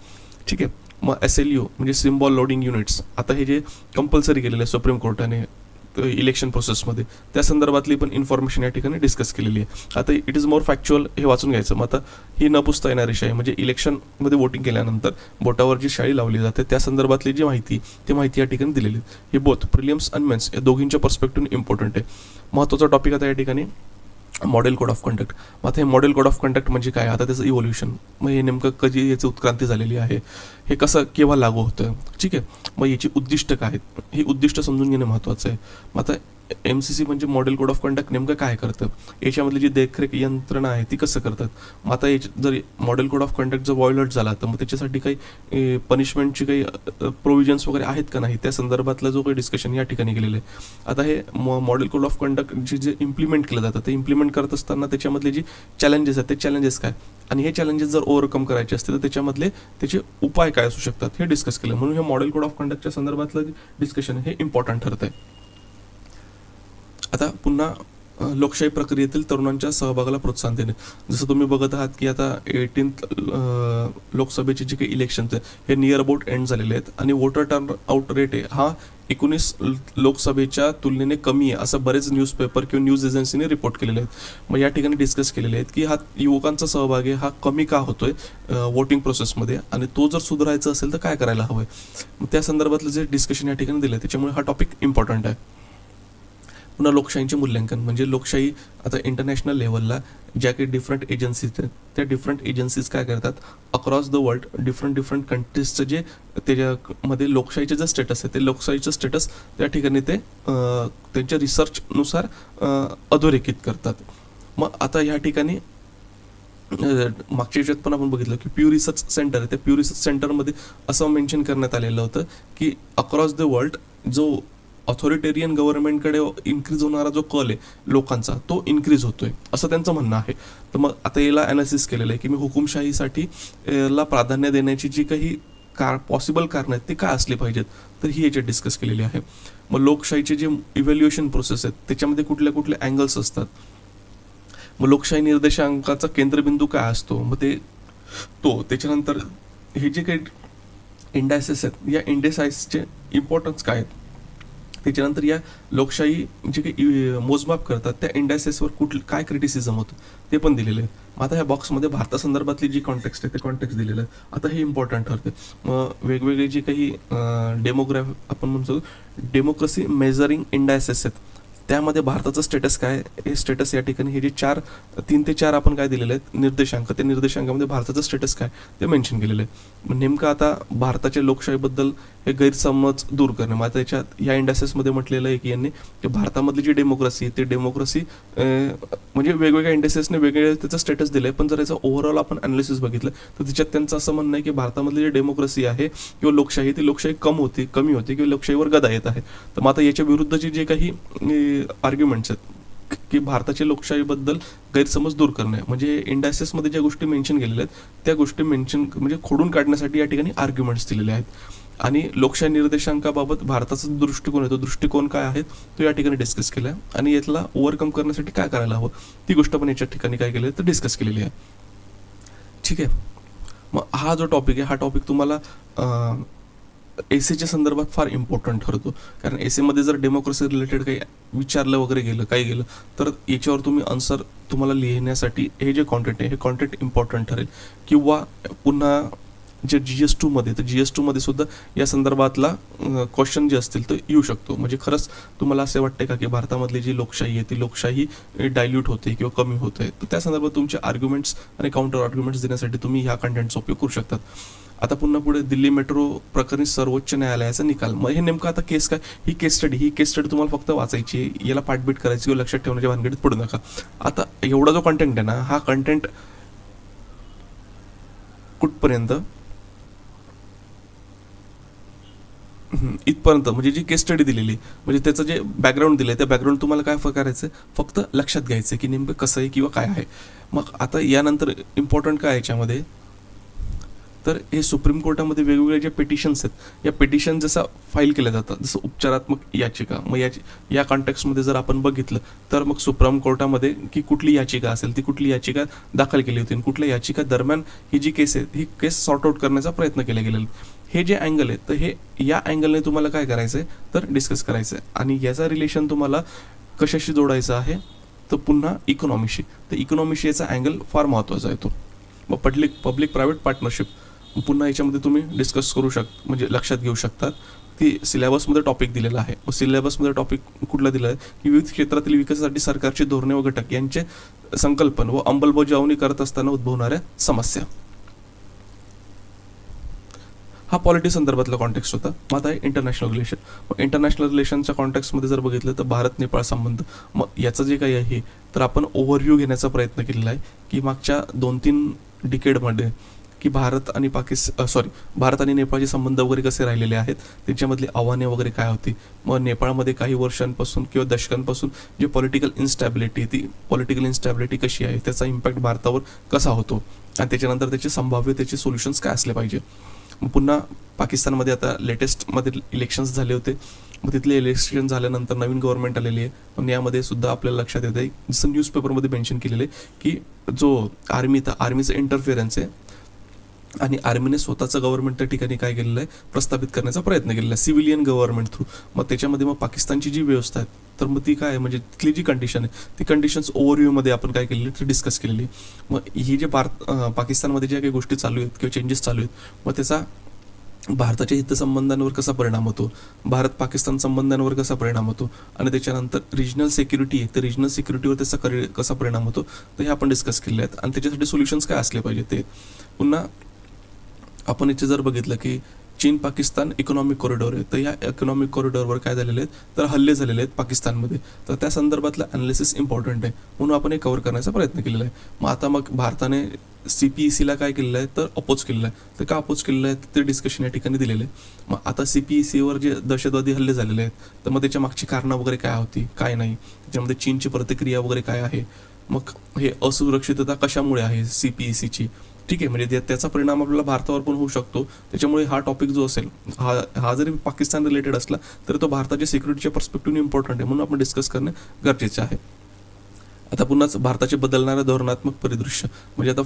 A: ठीक आहे. मग SLU म्हणजे सिम्बॉल लोडिंग युनिट्स, आता हे जे कंपल्सरी केलेलं आहे सुप्रीम कोर्टाने इलेक्शन प्रोसेसमध्ये त्या संदर्भातली पण इन्फॉर्मेशन या ठिकाणी डिस्कस केलेली आहे. आता इट इज मोर फॅक्च्युअल, हे वाचून घ्यायचं. मग आता ही न पुसता येणारी शाई म्हणजे इलेक्शनमध्ये वोटिंग केल्यानंतर बोटावर जी शाई लावली जाते त्या संदर्भातली जी माहिती या ठिकाणी दिलेली आहे. हे बोथ प्रिलिम्स आणि मेन्स या दोघींच्या पर्स्पेक्टिव्ह इम्पॉर्टंट आहे. महत्त्वाचा टॉपिक आता या ठिकाणी मॉडेल कोड ऑफ कंडक्ट. मग आता हे मॉडेल कोड ऑफ कंडक्ट म्हणजे काय, आता त्याचं इव्होल्युशन, मग हे नेमकं कधी याची उत्क्रांती झालेली आहे, हे कसं केव्हा लागू होतं, ठीक आहे. मग याची उद्दिष्ट काय आहेत, ही उद्दिष्ट समजून घेणं महत्त्वाचं आहे. मग आता MCC म्हणजे मॉडेल कोड ऑफ कंडक्ट नेमकं काय करतं, याच्यामधली जी देखरेख यंत्रणा आहे ती कसं करतात. मग आता जर मॉडेल कोड ऑफ कंडक्ट जर व्हायोलेट झाला तर मग त्याच्यासाठी काही पनिशमेंटची काही प्रोव्हिजन्स वगैरे आहेत का नाही, त्या संदर्भातलं जो काही डिस्कशन या ठिकाणी केलेलं आहे. आता हे मॉडेल कोड ऑफ कंडक्ट जे इम्प्लिमेंट केलं जातं ते इम्प्लिमेंट करत असताना त्याच्यामधले जे चॅलेंजेस आहेत ते चॅलेंजेस काय, आणि हे चॅलेंजेस जर ओव्हरकम करायचे असतील तर त्याच्यामधले त्याचे उपाय काय असू शकतात हे डिस्कस केलं. म्हणून हे मॉडेल कोड ऑफ कंडक्टच्या संदर्भातलं डिस्कशन हे इम्पॉर्टंट ठरत आहे. आता पुन्हा लोकशाही प्रक्रियेतील तरुणांच्या सहभागाला प्रोत्साहन देणे. जसं तुम्ही बघत आहात की आता 18th लोकसभेचे जे काही इलेक्शन्स आहे हे नियर अबाउट एंड झालेले आहेत आणि वोटर टर्न आउट रेट आहे हा 19 लोकसभेच्या तुलनेने कमी आहे असं बरेच न्यूजपेपर किंवा न्यूज एजन्सीने रिपोर्ट केलेले आहेत. मग या ठिकाणी डिस्कस केलेले आहेत की हा युवकांचा सहभाग आहे हा कमी का होतोय वोटिंग प्रोसेसमध्ये आणि तो जर सुधारायचा असेल तर काय करायला हवं आहे. मग त्या संदर्भातलं जे डिस्कशन या ठिकाणी दिलं आहे त्याच्यामुळे हा टॉपिक इम्पॉर्टंट आहे. पुन्हा लोकशाहीचे मूल्यांकन म्हणजे लोकशाही आता इंटरनॅशनल लेवलला ज्या काही डिफरंट एजन्सीज आहेत त्या डिफरंट एजन्सीज काय करतात अक्रॉस द वर्ल्ड डिफरंट कंट्रीजचं जे त्याच्यामध्ये लोकशाहीचे जे स्टेटस आहे ते लोकशाहीचं स्टेटस त्या ठिकाणी ते त्यांच्या रिसर्चनुसार अधोरेखित करतात. मग आता ह्या ठिकाणी मागच्या याच्यात पण आपण बघितलं की प्यू रिसर्च सेंटर आहे त्या प्यू रिसर्च सेंटरमध्ये असं मेन्शन करण्यात आलेलं होतं की अक्रॉस द वर्ल्ड जो ऑथॉरिटेरियन गव्हर्नमेंटकडे इन्क्रीज होणारा जो कल आहे लोकांचा तो इन्क्रीज होतोय असं त्यांचं म्हणणं आहे. तर मग आता याला अनालिसिस केलेलं आहे की मी हुकुमशाहीसाठी ला प्राधान्य देण्याची जी काही पॉसिबल कारणं आहेत ते काय असले पाहिजेत तर ही याच्यात डिस्कस केलेली आहे. मग लोकशाहीचे जे इव्हॅल्युएशन प्रोसेस आहेत त्याच्यामध्ये कुठल्या कुठले अँगल्स असतात. मग लोकशाही निर्देशांकाचा केंद्रबिंदू काय असतो मग त्याच्यानंतर हे जे काही इंडायसेस आहेत या इंडेसाइसचे इम्पॉर्टन्स काय आहेत. त्याच्यानंतर या लोकशाही जे काही मोजमाप करतात त्या इंडायसेसवर काय क्रिटिसिझम होतं ते पण दिलेलं आहे. आता ह्या बॉक्समध्ये भारतासंदर्भातली जी कॉन्टेक्स्ट आहे ते कॉन्टेक्स्ट दिलेलं आहे. आता हे इम्पॉर्टंट ठरते. मग वेगवेगळे जे काही आपण म्हणतो डेमोक्रेसी मेजरिंग इंडायसेस आहेत, त्यामध्ये भारताचं स्टेटस काय हे स्टेटस या ठिकाणी हे जे 3 ते 4 आपण काय दिलेले आहेत निर्देशांक, त्या निर्देशांकामध्ये भारताचं स्टेटस काय ते मेन्शन केलेलं आहे. नेमकं आता भारताच्या लोकशाहीबद्दल हे गैरसमज दूर करणे. मग त्याच्यात या इंडायसेसमध्ये म्हटलेलं आहे की यांनी की भारतामधली जी डेमोक्रेसी आहे ती डेमोक्रेसी म्हणजे वेगवेगळ्या इंडेसेसने वेगवेगळे त्याचं स्टेटस दिलं आहे. पण जर याचं ओव्हरऑल आपण अनालिसिस बघितलं तर त्याच्यात त्यांचं असं म्हणणं आहे की भारतामधली जी डेमोक्रेसी आहे किंवा लोकशाही ती लोकशाही कमी होती किंवा लोकशाहीवर गदा येत आहे. तर मग आता याच्या विरुद्धचे जे काही आर्ग्युमेंट्स आहेत की भारताच्या लोकशाहीबद्दल गैरसमज दूर करणे, म्हणजे इंडायसेसमध्ये ज्या गोष्टी मेन्शन केलेल्या आहेत त्या गोष्टी म्हणजे खोडून काढण्यासाठी या ठिकाणी आर्ग्युमेंट्स दिलेले आहेत. आणि लोकशाही निर्देशांकाबाबत भारताचा दृष्टिकोन आहे, तो दृष्टिकोन काय आहे तो या ठिकाणी डिस्कस केला आहे. आणि यातला ओव्हरकम करण्यासाठी काय करायला हवं ती गोष्ट पण याच्या ठिकाणी काय केली तर डिस्कस केलेली आहे. ठीक आहे. मग हा जो टॉपिक आहे हा टॉपिक तुम्हाला एसीच्या संदर्भात फार इम्पॉर्टंट ठरतो. कारण एसीमध्ये जर डेमोक्रेसी रिलेटेड काही विचारलं वगैरे गेलं काही गेलं तर याच्यावर तुम्ही आन्सर तुम्हाला लिहिण्यासाठी हे जे कॉन्टेंट आहे हे कॉन्टेंट इम्पॉर्टंट ठरेल. किंवा पुन्हा जे GS2 मध्ये तर GS2 मध्ये सुद्धा या संदर्भातला क्वेश्चन जे असतील ते येऊ शकतो. म्हणजे खरंच तुम्हाला असे वाटते का की भारतामधली जी लोकशाही आहे ती लोकशाही डायल्यूट होते किंवा कमी होते, तर त्या संदर्भात तुमचे आर्ग्युमेंट्स आणि काउंटर आर्ग्युमेंट्स देण्यासाठी तुम्ही ह्या कंटेंटचा उपयोग करू शकतात. आता पुन्हा पुढे दिल्ली मेट्रो प्रकरणी सर्वोच्च न्यायालयाचा निकाल. मग हे नेमकं आता केस काय, ही केस स्टडी तुम्हाला फक्त वाचायची, याला पाठबीट करायची किंवा लक्षात ठेवण्याच्या भानगडीत पडू नका. आता एवढा जो कंटेंट आहे ना हा कंटेंट कुठपर्यंत इथपर्यंत म्हणजे जी केस स्टडी दिलेली म्हणजे त्याचं जे बॅकग्राऊंड दिलं आहे त्या बॅकग्राऊंड तुम्हाला काय करायचं फक्त लक्षात घ्यायचं की नेमकं कसं आहे किंवा काय आहे. मग आता यानंतर इम्पॉर्टंट काय याच्यामध्ये तर हे सुप्रीम कोर्टामध्ये वेगवेगळे जे पिटिशन्स आहेत या पिटिशन जसं फाईल केल्या जातात जसं उपचारात्मक याचिका. मग या कॉन्टेक्स्टमध्ये जर आपण बघितलं तर मग सुप्रीम कोर्टामध्ये की कुठली याचिका असेल ती कुठली याचिका दाखल केली होती आणि कुठल्या याचिका दरम्यान ही जी केस आहे ही केस सॉर्ट आउट करण्याचा प्रयत्न केला गेलेला. हे जे अँगल आहे तर हे या अँगलने तुम्हाला काय करायचं आहे तर डिस्कस करायचं आहे. आणि याचा रिलेशन तुम्हाला कशाशी जोडायचा आहे तर पुन्हा इकॉनॉमीशी. तर इकॉनॉमीशी याचा अँगल फार महत्त्वाचा आहे तो. मग पब्लिक प्रायव्हेट पार्टनरशिप पुन्हा याच्यामध्ये तुम्ही डिस्कस करू म्हणजे लक्षात घेऊ शकतात. ती सिलेबसमध्ये टॉपिक दिलेला आहे. मग सिलेबसमध्ये टॉपिक कुठला दिला आहे की विविध क्षेत्रातील विकासासाठी सरकारची धोरणे व घटक यांचे संकल्पन व अंमलबजावणी करत असताना उद्भवणाऱ्या समस्या. हा पॉलिटी संदर्भातला कॉन्टेक्स्ट होता. मग आता आहे इंटरनॅशनल रिलेशन. मग इंटरनॅशनल रिलेशनच्या कॉन्टेक्स्टमध्ये जर बघितलं तर भारत नेपाळ संबंध. मग याचं जे काही आहे तर आपण ओव्हरव्ह्यू घेण्याचा प्रयत्न केलेला आहे की मागच्या 2-3 डिकेडमध्ये की भारत आणि नेपाळचे संबंध वगैरे कसे राहिलेले आहेत, त्याच्यामधली आव्हाने वगैरे काय होती. मग नेपाळमध्ये काही वर्षांपासून किंवा दशकांपासून जे पॉलिटिकल इन्स्टॅबिलिटी कशी आहे, त्याचा इम्पॅक्ट भारतावर कसा होतो आणि त्याच्यानंतर त्याचे संभाव्यतेचे सोल्युशन्स काय असले पाहिजे. पुन्हा पाकिस्तानमध्ये आता लेटेस्टमध्ये इलेक्शन्स झाले होते. मग तिथले इलेक्शन झाल्यानंतर नवीन गव्हर्नमेंट आलेली आहे. पण यामध्ये सुद्धा आपल्याला लक्षात येत आहे जसं न्यूजपेपरमध्ये मेन्शन केलेलं आहे की जो आर्मीचं इंटरफिअरन्स आहे आणि आर्मीने स्वतःचं गव्हर्नमेंट त्या ठिकाणी काय केलेलं आहे प्रस्थापित करण्याचा प्रयत्न केलेला आहे सिव्हिलियन गव्हर्नमेंट थ्रू. मग त्याच्यामध्ये मग पाकिस्तानची जी व्यवस्था आहे तर मग ती काय आहे म्हणजे तिथली जी कंडिशन आहे ती कंडिशन्स ओव्हरव्ह्यूमध्ये आपण काय केलेली तर डिस्कस केलेली. मग ही जे पाकिस्तानमध्ये ज्या काही गोष्टी चालू आहेत किंवा चेंजेस चालू आहेत मग त्याचा भारताच्या हितसंबंधांवर कसा परिणाम होतो, भारत पाकिस्तान संबंधांवर कसा परिणाम होतो आणि त्याच्यानंतर रिजनल सिक्युरिटी आहे तर रिजनल सिक्युरिटीवर त्याचा कसा परिणाम होतो तर हे आपण डिस्कस केले आहेत. आणि त्याच्यासाठी सोल्युशन्स काय असले पाहिजे ते. पुन्हा आपण इथे जर बघितलं की चीन पाकिस्तान इकॉनॉमिक कॉरिडॉर आहे तर या इकॉनॉमिक कॉरिडॉरवर काय झालेले आहेत तर हल्ले झालेले आहेत पाकिस्तानमध्ये. तर त्या संदर्भातलं अनालिसिस इम्पॉर्टंट आहे म्हणून आपण हे कव्हर करण्याचा प्रयत्न केलेला आहे. मग भारताने CPECला काय केलेलं आहे तर अपोज केलेलं आहे. तर का अपोज केलेलं आहे ते डिस्कशन या ठिकाणी दिलेलं आहे. मग आता CPECवर जे दहशतवादी हल्ले झालेले आहेत तर मग त्याच्या मागची कारणं वगैरे काय होती काय नाही, त्याच्यामध्ये चीनची प्रतिक्रिया वगैरे काय आहे, मग हे असुरक्षितता कशामुळे आहे CPECची. ठीक आहे, म्हणजे त्याचा परिणाम आपल्याला भारतावर पण होऊ शकतो. त्याच्यामुळे हा टॉपिक जो असेल हा जरी पाकिस्तान रिलेटेड असला तरी तो भारताच्या सिक्युरिटीच्या पर्स्पेक्टिव्हने इम्पॉर्टंट आहे म्हणून आपण डिस्कस करणे गरजेचे आहे. आता पुन्हाच भारताचे बदलणारे धोरणात्मक परिदृश्य म्हणजे आता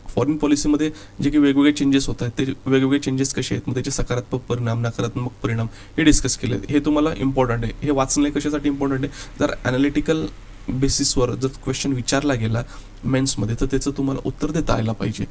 A: फॉरेन पॉलिसीमध्ये जे काही वेगवेगळे चेंजेस होत आहेत ते वेगवेगळे चेंजेस कसे आहेत, मग त्याचे सकारात्मक परिणाम नकारात्मक परिणाम हे डिस्कस केले. हे तुम्हाला इम्पॉर्टंट आहे. हे वाचणे कशासाठी इम्पॉर्टंट आहे जर ॲनालिटिकल बेसिसवर जर क्वेश्चन विचारला गेला मेन्समध्ये तर त्याचं तुम्हाला उत्तर देता आलं पाहिजे.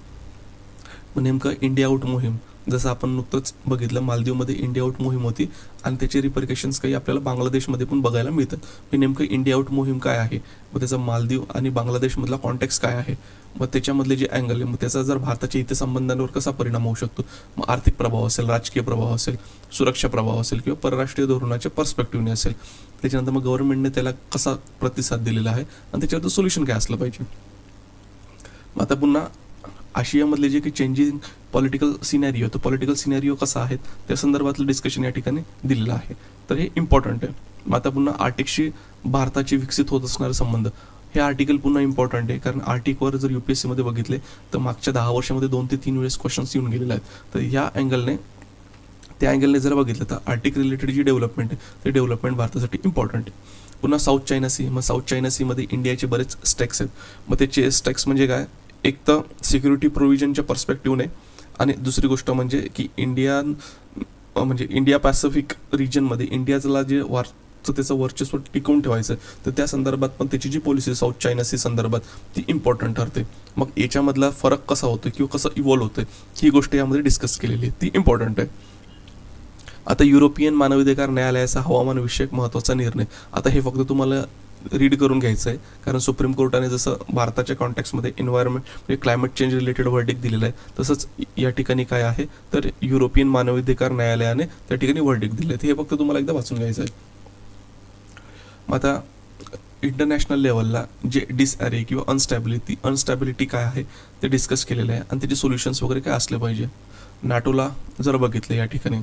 A: मग नेमकं इंडिया आउट मोहीम, जसं आपण नुकतंच बघितलं मालदीवमध्ये इंडिया आउट मोहीम होती आणि त्याचे रिपरकेशन्स काही आपल्याला बांगलादेशमध्ये पण बघायला मिळतात. मी नेमकं इंडिया आउट मोहीम काय आहे, मग त्याचा मालदीव आणि बांगलादेशमधला कॉन्टॅक्ट काय आहे, मग त्याच्यामधले जे अँगल आहे, मग त्याचा जर भारताच्या इथे संबंधांवर कसा परिणाम होऊ शकतो, मग आर्थिक प्रभाव असेल, राजकीय प्रभाव असेल, सुरक्षा प्रभाव असेल किंवा परराष्ट्रीय धोरणाच्या पर्स्पेक्टिव्हने असेल. त्याच्यानंतर मग गव्हर्नमेंटने त्याला कसा प्रतिसाद दिलेला आहे आणि त्याच्यावर सोल्युशन काय असलं पाहिजे. मग आता पुन्हा आशियामधले जे काही चेंजिंग पॉलिटिकल सिनॅरिओ, तो पॉलिटिकल सिनॅरिओ कसा आहे त्या संदर्भातलं डिस्कशन या ठिकाणी दिलेलं आहे. तर हे इम्पॉर्टंट आहे. मग आता पुन्हा आर्टिकशी भारताचे विकसित होत असणारे संबंध, हे आर्टिकल पुन्हा इम्पॉर्टंट आहे, कारण आर्टिकवर जर UPSCमध्ये बघितले तर मागच्या 10 वर्षामध्ये 2 ते 3 वेळेस क्वेश्चन्स येऊन गेलेले आहेत. तर ह्या अँगलने त्या अँगलने जर बघितलं तर आर्टिक रिलेटेड जी डेव्हलपमेंट आहे ते डेव्हलपमेंट भारतासाठी इम्पॉर्टंट आहे. पुन्हा साऊथ चायना सी, मग साऊथ चायना सीमध्ये इंडियाचे बरेच स्टेक्स आहेत. मग त्याचे स्टेक्स म्हणजे काय, एक तर सिक्युरिटी प्रोव्हिजनच्या पर्स्पेक्टिव्हने आणि दुसरी गोष्ट म्हणजे की इंडिया पॅसिफिक रिजनमध्ये इंडियाला जे त्याचं वर्चस्व टिकवून ठेवायचं तर त्या संदर्भात पण त्याची जी पॉलिसी साऊथ चायना सी संदर्भात ती इम्पॉर्टंट ठरते. मग याच्यामधला फरक कसा होतो किंवा कसं इव्हॉल्व्ह होतं ही गोष्ट यामध्ये डिस्कस केलेली आहे, ती इम्पॉर्टंट आहे. आता युरोपियन मानवाधिकार न्यायालयाचा हवामानविषयक महत्त्वाचा निर्णय, आता हे फक्त तुम्हाला रीड करून घ्यायचं आहे, कारण सुप्रीम कोर्टाने जसं भारताच्या कॉन्टॅक्समध्ये एन्व्हायरमेंट म्हणजे क्लायमेट चेंज रिलेटेड वर्डिक्ट दिलेलं आहे, तसंच या ठिकाणी काय आहे तर युरोपियन मानवाधिकार न्यायालयाने त्या ठिकाणी वर्डिक्ट दिले आहे. हे फक्त तुम्हाला एकदा वाचून घ्यायचं आहे. मग आता इंटरनॅशनल लेवलला जे डिसअरे किंवा अनस्टॅबिलिटी काय आहे ते डिस्कस केलेलं आहे आणि त्याचे सोल्युशन्स वगैरे काय असले पाहिजे. नाटोला जर बघितलं या ठिकाणी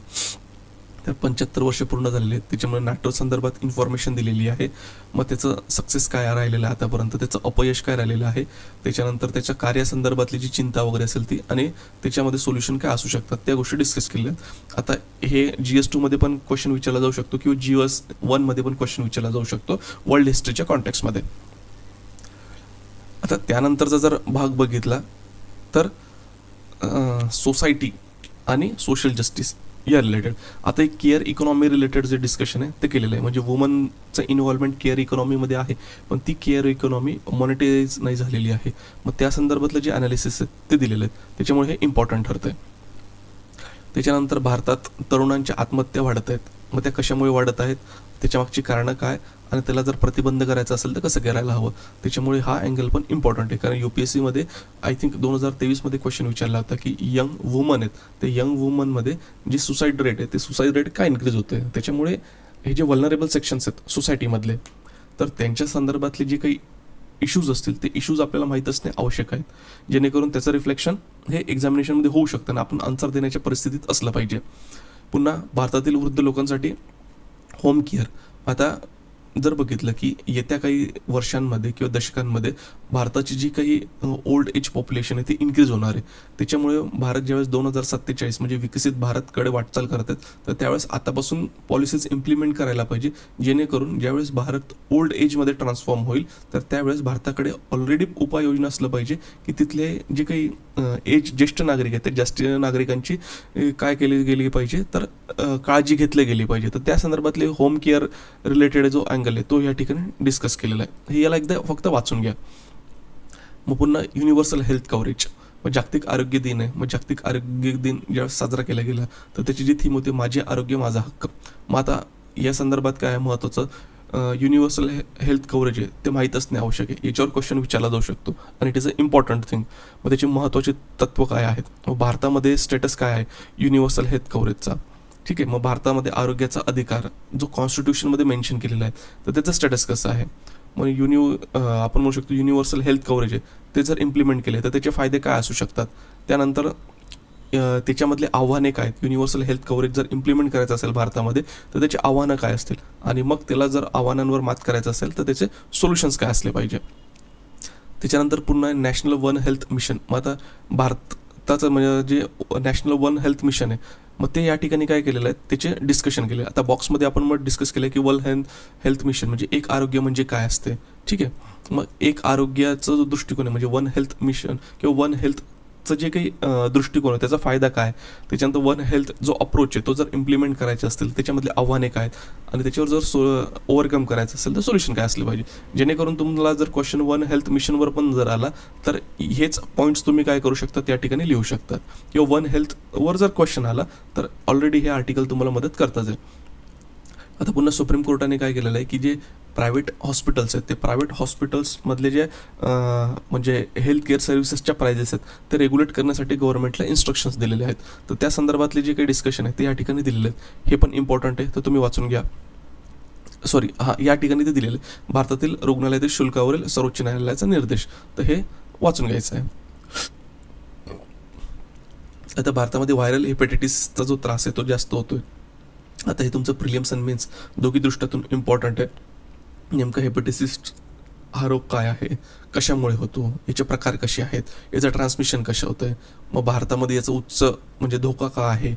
A: तर 75 वर्ष पूर्ण झालेले आहेत, त्याच्यामुळे नाटो संदर्भात इन्फॉर्मेशन दिलेली आहे. मग त्याचं सक्सेस काय राहिलेलं आहे आतापर्यंत, त्याचं अपयश काय राहिलेलं आहे, त्याच्यानंतर त्याच्या कार्यासंदर्भातली जी चिंता वगैरे असेल ती आणि त्याच्यामध्ये सोल्युशन काय असू शकतात त्या गोष्टी डिस्कस केल्या आहेत. आता हे GS2 मध्ये पण क्वेश्चन विचारला जाऊ शकतो किंवा GS1 मध्ये पण क्वेश्चन विचारला जाऊ शकतो वर्ल्ड हिस्ट्रीच्या कॉन्टेक्स्टमध्ये. आता त्यानंतरचा जर भाग बघितला तर सोसायटी आणि सोशल जस्टिस या रिलेटेड आता एक केअर इकॉनॉमी रिलेटेड जे डिस्कशन आहे ते केलेलं आहे. म्हणजे वुमनचं इन्व्हॉल्वमेंट केअर इकॉनॉमीमध्ये आहे, पण ती केअर इकॉनॉमी मॉनिटाईज नाही झालेली आहे. मग त्या संदर्भातलं जे अनालिसिस आहे ते दिलेलं आहे, त्याच्यामुळे हे इम्पॉर्टंट ठरतं आहे. त्याच्यानंतर भारतात तरुणांच्या आत्महत्या वाढत आहेत. मग त्या कशामुळे वाढत आहेत, त्याच्यामागची कारणं काय आणि त्याला जर प्रतिबंध करायचा असेल तर कसं करायला हवं, त्याच्यामुळे हा अँगल पण इम्पॉर्टंट आहे. कारण UPSCमध्ये आय थिंक 2023मध्ये क्वेश्चन विचारला होता की यंग वुमन आहेत, ते यंग वुमनमध्ये जी सुसाईड रेट आहे ते सुसाईड रेट काय इन्क्रीज होते, त्याच्यामुळे हे जे वल्नरेबल सेक्शन्स आहेत सोसायटीमधले तर त्यांच्या संदर्भातले जे काही इश्यूज असतील ते इश्यूज आपल्याला माहीत असणे आवश्यक आहेत, जेणेकरून त्याचं रिफ्लेक्शन हे एक्झामिनेशनमध्ये होऊ शकतं आणि आपण आन्सर देण्याच्या परिस्थितीत असलं पाहिजे. पुन्हा भारतातील वृद्ध लोकांसाठी होम केअर, आता जर बघितलं की येत्या काही वर्षांमध्ये किंवा दशकांमध्ये भारताची जी काही ओल्ड एज पॉप्युलेशन आहे ती इन्क्रीज होणार आहे. त्याच्यामुळे भारत ज्यावेळेस 2047 म्हणजे विकसित भारतकडे वाटचाल करत आहेत तर त्यावेळेस आतापासून पॉलिसीज इम्प्लिमेंट करायला पाहिजे, जेणेकरून ज्यावेळेस भारत ओल्ड एजमध्ये ट्रान्सफॉर्म होईल तर त्यावेळेस भारताकडे ऑलरेडी उपाययोजना असलं पाहिजे की तिथले जे काही ज्येष्ठ नागरिक आहेत त्या ज्येष्ठ नागरिकांची काय केली गेली पाहिजे तर काळजी घेतली गेली पाहिजे. तर त्या संदर्भातले होम केअर रिलेटेड जो अँगल आहे तो या ठिकाणी डिस्कस केलेला आहे. हे याला एकदा फक्त वाचून घ्या. मग पुन्हा युनिव्हर्सल हेल्थ कव्हरेज, मग जागतिक आरोग्य दिन आहे. मग जागतिक आरोग्य दिन ज्यावेळेस साजरा केला गेला तर त्याची जी थीम होती माझे आरोग्य माझा हक्क. मग आता या संदर्भात काय आहे महत्त्वाचं, युनिव्हर्सल हेल्थ कव्हरेज आहे ते माहीत असणे आवश्यक आहे. याच्यावर क्वेश्चन विचारला जाऊ शकतो आणि it is a important thing. मग त्याची महत्त्वाची तत्व काय आहेत, मग भारतामध्ये स्टेटस काय आहे युनिव्हर्सल हेल्थ कव्हरेजचा, ठीक आहे. मग भारतामध्ये आरोग्याचा अधिकार जो कॉन्स्टिट्यूशनमध्ये मेन्शन केलेला आहे तर त्याचं स्टेटस कसं आहे. मग आपण म्हणू शकतो युनिव्हर्सल हेल्थ कव्हरेज आहे ते जर इम्प्लिमेंट केले तर त्याचे फायदे काय असू शकतात. त्यानंतर त्याच्यामधले आव्हाने काय आहेत, युनिव्हर्सल हेल्थ कव्हरेज जर इम्प्लिमेंट करायचं असेल भारतामध्ये तर त्याची आव्हानं काय असतील आणि मग त्याला जर आव्हानांवर मात करायचं असेल तर त्याचे सोल्युशन्स काय असले पाहिजे. त्याच्यानंतर पुन्हा नॅशनल वन हेल्थ मिशन, मग आता भारताचं म्हणजे जे नॅशनल वन हेल्थ मिशन आहे मग ते या ठिकाणी काय केलेलं आहे त्याचे डिस्कशन केले. आता बॉक्समध्ये आपण मग डिस्कस केलं की वर्ल्ड हेल्थ मिशन म्हणजे एक आरोग्य म्हणजे काय असते, ठीक आहे. मग एक आरोग्याचा जो दृष्टिकोन आहे म्हणजे वन हेल्थ मिशन किंवा वन हेल्थ हेल्थचं जे काही दृष्टिकोन आहे त्याचा फायदा काय, त्याच्यानंतर वन हेल्थ जो अप्रोच आहे तो जर इम्प्लिमेंट करायचे असतील त्याच्यामधले आव्हाने काय आणि त्याच्यावर जर ओव्हरकम करायचं असेल तर सोल्युशन काय असलं पाहिजे, जेणेकरून तुम्हाला जर क्वेश्चन वन हेल्थ मिशनवर पण जर आला तर हेच पॉईंट्स तुम्ही काय करू शकता त्या ठिकाणी लिहू शकतात, किंवा वन हेल्थवर जर क्वेश्चन आला तर ऑलरेडी हे आर्टिकल तुम्हाला मदत करताच आहे. आता पुन्हा सुप्रीम कोर्टाने काय केलेलं आहे की जे प्रायव्हेट हॉस्पिटल्स आहेत ते प्रायव्हेट हॉस्पिटल्समधले जे म्हणजे हेल्थ केअर सर्व्हिसेसच्या प्राइजेस आहेत ते रेग्युलेट करण्यासाठी गव्हर्नमेंटला इन्स्ट्रक्शन्स दिलेले आहेत. तर त्या संदर्भातले जे काही डिस्कशन आहे ते या ठिकाणी दिलेले आहेत, हे पण इम्पॉर्टंट आहे, तर तुम्ही वाचून घ्या. या ठिकाणी ते दिलेले भारतातील रुग्णालयातील शुल्कावरील सर्वोच्च न्यायालयाचा निर्देश, तर हे वाचून घ्यायचं आहे. आता भारतामध्ये व्हायरल हेपॅटायटिसचा जो त्रास आहे तो जास्त होतोय. आता हे तुमचं प्रिलिम्स आणि मेन्स दोघी दृष्ट्यातून इम्पॉर्टंट आहे. नेमकं हेपॅटायटिस हा रोग काय आहे, कशामुळे होतो, याचे प्रकार कसे आहेत, याचं ट्रान्समिशन कसं होतं आहे, मग भारतामध्ये याचा उच्च म्हणजे धोका का आहे,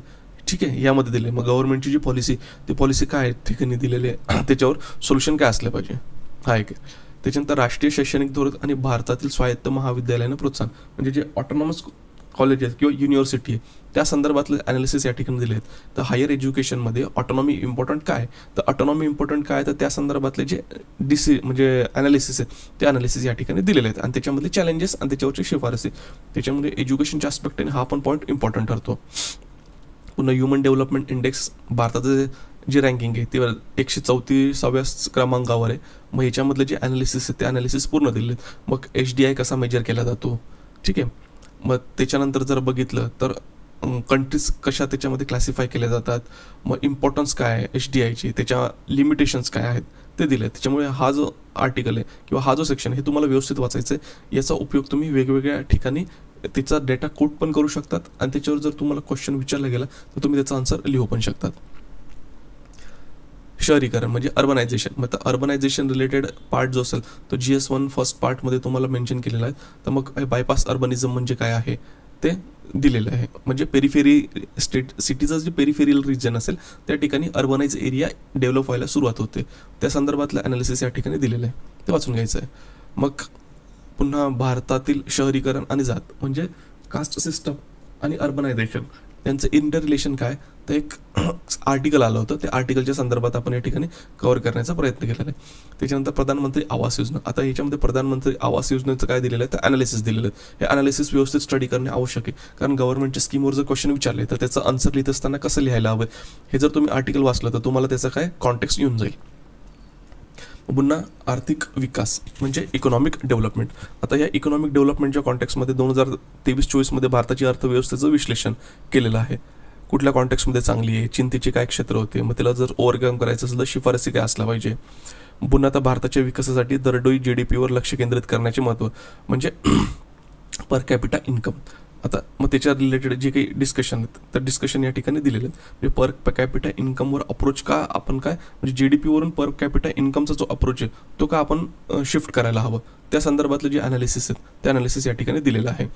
A: ठीक आहे, यामध्ये दिले. मग गव्हर्नमेंटची जी पॉलिसी ती पॉलिसी काय ठिकाणी दिलेली आहे, त्याच्यावर सोल्युशन काय असलं पाहिजे, हा एक. त्याच्यानंतर राष्ट्रीय शैक्षणिक धोरण आणि भारतातील स्वायत्त महाविद्यालयानं प्रोत्साहन, म्हणजे जे ऑटोनॉमस कॉलेजेस किंवा युनिव्हर्सिटी आहे त्या संदर्भातले ॲनालिसिस या ठिकाणी दिले आहेत. तर हायर एज्युकेशनमध्ये ऑटोनॉमी इम्पॉर्टंट काय, तर ऑटोनॉमी इम्पॉर्टंट काय, तर त्या संदर्भातले जे म्हणजे ॲनालिसिस आहे ते ॲनालिसिस या ठिकाणी दिलेले आहेत आणि त्याच्यामधले चॅलेंजेस आणि त्याच्यावरची शिफारसी, त्याच्यामध्ये एज्युकेशनच्या ॲस्पेक्टने हा पण पॉईंट इम्पॉर्टंट ठरतो. पुन्हा ह्युमन डेव्हलपमेंट इंडेक्स भारताचं जे रँकिंग आहे ते 134व्या क्रमांकावर आहे. मग ह्याच्यामधलं जे ॲनालिसिस आहे ते ॲनालिसिस पूर्ण दिले आहेत. मग HDI कसा मेजर केला जातो, ठीक आहे. मग त्याच्यानंतर जर बघितलं तर कंट्रीज कशा त्याच्यामध्ये क्लासिफाय केल्या जातात, मग इम्पॉर्टन्स काय आहे HDIची, त्याच्या लिमिटेशन्स काय आहेत ते दिले. त्याच्यामुळे हा जो आर्टिकल आहे किंवा हा जो सेक्शन हे तुम्हाला व्यवस्थित वाचायचं आहे. याचा उपयोग तुम्ही वेगवेगळ्या ठिकाणी त्याचा डेटा कोट पण करू शकतात आणि त्याच्यावर जर तुम्हाला क्वेश्चन विचारला गेला तर तुम्ही त्याचा आन्सर लिहू पण शकतात. शहरीकरण म्हणजे अर्बनायझेशन, मग अर्बनायझेशन रिलेटेड पार्ट जो असेल तो GS1 फर्स्ट पार्टमध्ये तुम्हाला मेन्शन केलेला आहे. तर मग बायपास अर्बनिझम म्हणजे काय आहे ते दिलेलं आहे. म्हणजे पेरिफेरी सिटीचं जे पेरिफेरियल रिजन असेल त्या ठिकाणी अर्बनाइज एरिया डेव्हलप व्हायला सुरुवात होते, त्या संदर्भातलं ॲनालिसिस या ठिकाणी दिलेलं आहे, ते वाचून घ्यायचं आहे. मग पुन्हा भारतातील शहरीकरण आणि जात म्हणजे कास्ट सिस्टम आणि अर्बनायझेशन यांचं इंटर रिलेशन काय, तर एक आर्टिकल आलं होतं, त्या आर्टिकलच्या संदर्भात आपण या ठिकाणी कव्हर करण्याचा प्रयत्न केलेला आहे. त्याच्यानंतर प्रधानमंत्री आवास योजना, आता याच्यामध्ये प्रधानमंत्री आवास योजनेचं काय दिलेलं आहे तर ॲनालिसिस दिलेलं आहे. हे ॲनालिसिस व्यवस्थित स्टडी करणे आवश्यक आहे, कारण गव्हर्नमेंटच्या स्कीमवर जर क्वेश्चन विचारले तर त्याचं आन्सर लिहित असताना कसं लिहायला हवं हे जर तुम्ही आर्टिकल वाचलं तर तुम्हाला त्याचं काय कॉन्टेक्स्ट येऊन जाईल. पुन्हा आर्थिक विकास म्हणजे इकॉनॉमिक डेव्हलपमेंट. आता या इकॉनॉमिक डेव्हलपमेंटच्या कॉन्टेक्स्टमध्ये 2023-24मध्ये भारताची अर्थव्यवस्थेचं विश्लेषण केलेलं आहे. कुठल्या कॉन्टेक्स्टमध्ये चांगली आहे, चिंतेचे काय क्षेत्र होते, मग त्याला जर ओव्हरकम करायचं असेल तर शिफारसी काय असला पाहिजे. पुन्हा आता भारताच्या विकासासाठी दरडोई GDPवर लक्ष केंद्रित करण्याचे महत्त्व म्हणजे पर कॅपिटा इन्कम. आता मग त्याच्या रिलेटेड जे काही डिस्कशन आहेत तर डिस्कशन या ठिकाणी दिलेले आहेत. म्हणजे पर कॅपिटा इन्कमवर अप्रोच का आपण काय म्हणजे GDPवरून पर कॅपिटा इन्कमचा जो अप्रोच आहे तो का आपण शिफ्ट करायला हवं, त्या संदर्भातले जे ॲनालिसिस आहेत ते ॲनालिसिस या ठिकाणी दिलेलं आहे.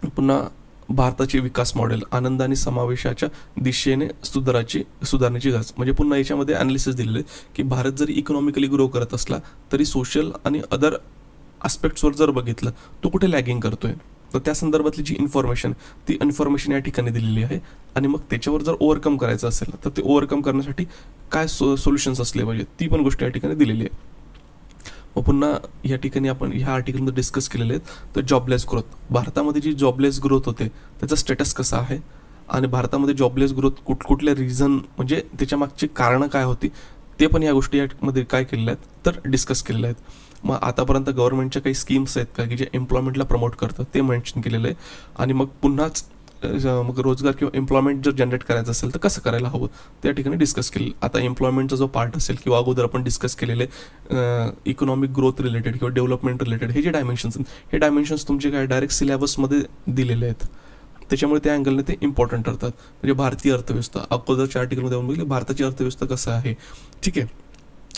A: पुन्हा भारताचे विकास मॉडेल आनंद आणि समावेशाच्या दिशेने सुधारण्याची गरज म्हणजे पुन्हा याच्यामध्ये ॲनालिसिस दिलेलं आहे की भारत जरी इकॉनॉमिकली ग्रो करत असला तरी सोशल आणि अदर आस्पेक्ट्सवर जर बघितलं तो कुठे लॅगिंग करतोय, तर त्या संदर्भातली जी इन्फॉर्मेशन ती इन्फॉर्मेशन या ठिकाणी दिलेली आहे. आणि मग त्याच्यावर जर ओव्हरकम करायचं असेल तर ते ओव्हरकम करण्यासाठी काय सोल्युशन्स असले पाहिजे ती पण गोष्ट या ठिकाणी दिलेली आहे. मग पुन्हा या ठिकाणी आपण ह्या आर्टिकलमध्ये डिस्कस केलेले आहेत तर जॉबलेस ग्रोथ, भारतामध्ये जी जॉबलेस ग्रोथ होते त्याचा स्टेटस कसा आहे आणि भारतामध्ये जॉबलेस ग्रोथ कुठल्या रिझन म्हणजे त्याच्या मागची कारणं काय होती ते पण या गोष्टी यामध्ये काय केलेल्या आहेत तर डिस्कस केलेल्या आहेत. मग आतापर्यंत गव्हर्नमेंटच्या काही स्कीम्स आहेत का की जे एम्प्लॉयमेंटला प्रमोट करतात ते मेन्शन केलेलं आहे. आणि मग पुन्हाच मग रोजगार किंवा एम्प्लॉयमेंट जर जनरेट करायचं असेल तर कसं करायला हवं त्या ठिकाणी डिस्कस केलं. आता एम्प्लॉयमेंटचा जो पार्ट असेल किंवा अगोदर आपण डिस्कस केलेले इकॉनॉमिक ग्रोथ रिलेटेड किंवा डेव्हलपमेंट रिलेटेड हे जे डायमेन्शन्स हे डायमेन्शन्स तुमचे काय डायरेक्ट सिलेबसमध्ये दिलेले आहेत, त्याच्यामुळे त्या अँगलने ते इम्पॉर्टंट ठरतात. म्हणजे भारतीय अर्थव्यवस्था अगोदरच्या आर्टिकलमध्ये आपण बघितलं भारताची अर्थव्यवस्था कसं आहे, ठीक आहे.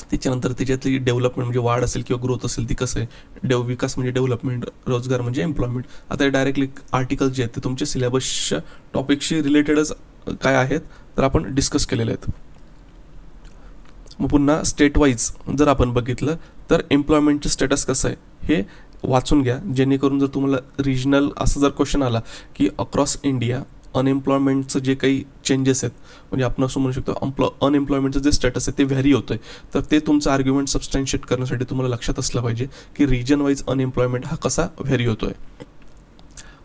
A: त्याच्यानंतर त्याच्यातली डेव्हलपमेंट म्हणजे वाढ असेल किंवा ग्रोथ असेल ती कसं आहे, विकास म्हणजे डेव्हलपमेंट, रोजगार म्हणजे एम्प्लॉयमेंट. आता डायरेक्टली आर्टिकल जे आहेत ते तुमच्या सिलेबसच्या टॉपिकशी रिलेटेडच काय आहेत तर आपण डिस्कस केलेले आहेत. मग पुन्हा स्टेट वाईज जर आपण बघितलं तर एम्प्लॉयमेंटचं स्टेटस कसं आहे हे वाचून घ्या, जेणेकरून जर तुम्हाला रिजनल असं जर क्वेश्चन आला की अक्रॉस इंडिया अनएम्प्लॉयमेंटचं जे काही चेंजेस आहेत, म्हणजे आपण असं म्हणू शकतो अनएम्प्लॉयमेंटचं जे स्टेटस आहे ते व्हॅरी होतं आहे, तर ते तुमचं आर्ग्युमेंट सबस्टॅन्शिएट करण्यासाठी तुम्हाला लक्षात असलं पाहिजे की रिजन वाईज अनएम्प्लॉयमेंट हा कसा व्हॅरी होतो आहे.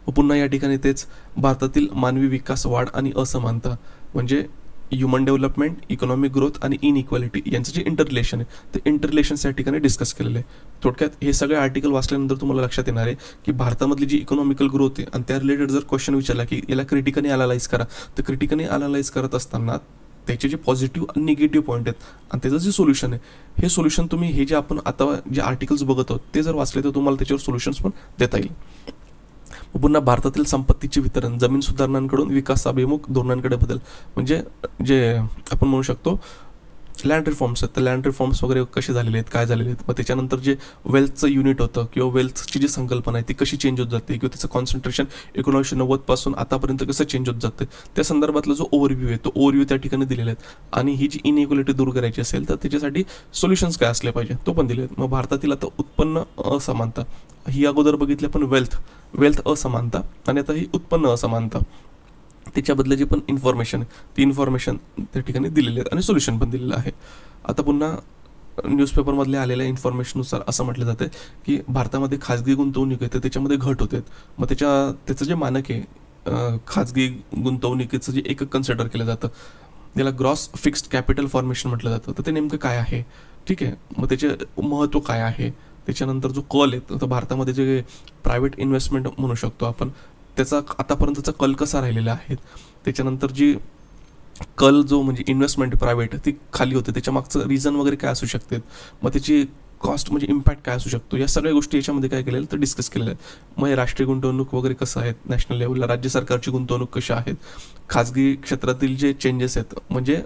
A: पुन्हा या ठिकाणी तेच भारतातील मानवी विकास, वाढ आणि असमानता म्हणजे ह्युमन डेव्हलपमेंट, इकॉनॉमिक ग्रोथ आणि इनइक्वालिटी यांचं जे इंटर रिलेशन आहे ते इंटर रिलेशन्स या ठिकाणी डिस्कस केलेलं आहे. थोडक्यात हे सगळे आर्टिकल वाचल्यानंतर तुम्हाला लक्षात येणार आहे की भारतामधली जी इकॉनॉमिकल ग्रोथ आहे आणि त्या रिलेटेड जर क्वेश्चन विचारला की याला क्रिटिकली अनालाइज करा, तर क्रिटिकली अनालाइज करत असताना त्याचे जे पॉझिटिव्ह आणि निगेटिव्ह पॉईंट आहेत आणि त्याचं जे सोल्युशन आहे हे सोल्युशन तुम्ही हे जे आपण आता जे आर्टिकल्स बघत आहोत ते जर वाचले तर तुम्हाला त्याच्यावर सोल्युशन्स पण देता येईल. पुन्हा भारतातील संपत्तीचे वितरण, जमीन सुधारणांकडून विकासाभिमुख धोरणांकडे बदल, म्हणजे जे आपण म्हणू शकतो लँड रिफॉर्म्स आहेत, तर लँड रिफॉर्म्स वगैरे कसे झालेले आहेत, काय झालेले आहेत, मग त्याच्यानंतर जे वेल्थचं युनिट होतं किंवा वेल्थची जी संकल्पना आहे ती कशी चेंज होत जाते किंवा त्याचं कॉन्सन्ट्रेशन 1990 पासून आतापर्यंत कसं चेंज होत जातं, त्या संदर्भातला जो ओव्हरव्ह्यू आहे तो ओव्हरव्ह्यू त्या ठिकाणी दिलेला आहे. आणि ही जी इनइक्वालिटी दूर करायची असेल तर त्याच्यासाठी सोल्युशन्स काय असले पाहिजे तो पण दिले आहेत. मग भारतातील आता उत्पन्न असमानता ही अगोदर बघितली आपण, वेल्थ असमानता, आणि आता ही उत्पन्न असमानता, त्याच्याबद्दल जी पण इन्फॉर्मेशन आहे ती इन्फॉर्मेशन त्या ठिकाणी दिलेली आहे आणि सोल्युशन पण दिलेलं आहे. आता पुन्हा न्यूजपेपरमधल्या आलेल्या इन्फॉर्मेशननुसार असं म्हटलं जातं की भारतामध्ये खाजगी गुंतवणूक आहे तर त्याच्यामध्ये घट होते. मग त्याचं जे मानक आहे खाजगी गुंतवणुकीचं जे एकक कन्सिडर केलं जातं त्याला ग्रॉस फिक्स्ड कॅपिटल फॉर्मेशन म्हटलं जातं. तर ते नेमकं काय आहे, ठीक आहे, मग त्याचे महत्त्व काय आहे, त्याच्यानंतर जो कल आहे तर भारतामध्ये जे प्रायव्हेट इन्व्हेस्टमेंट म्हणू शकतो आपण त्याचा आतापर्यंतचा कल कसा राहिलेला आहे, त्याच्यानंतर जी कल जो म्हणजे इन्व्हेस्टमेंट प्रायव्हेट ती खाली होते त्याच्या मागचं रिझन वगैरे काय असू शकते, मग त्याची कॉस्ट म्हणजे इम्पॅक्ट काय असू शकतो, या सगळ्या गोष्टी याच्यामध्ये काय केलेलं तर डिस्कस केलेलं आहे. मग हे राष्ट्रीय गुंतवणूक वगैरे कसं आहेत, नॅशनल लेवलला राज्य सरकारची गुंतवणूक कशा आहेत, खाजगी क्षेत्रातील जे चेंजेस आहेत, म्हणजे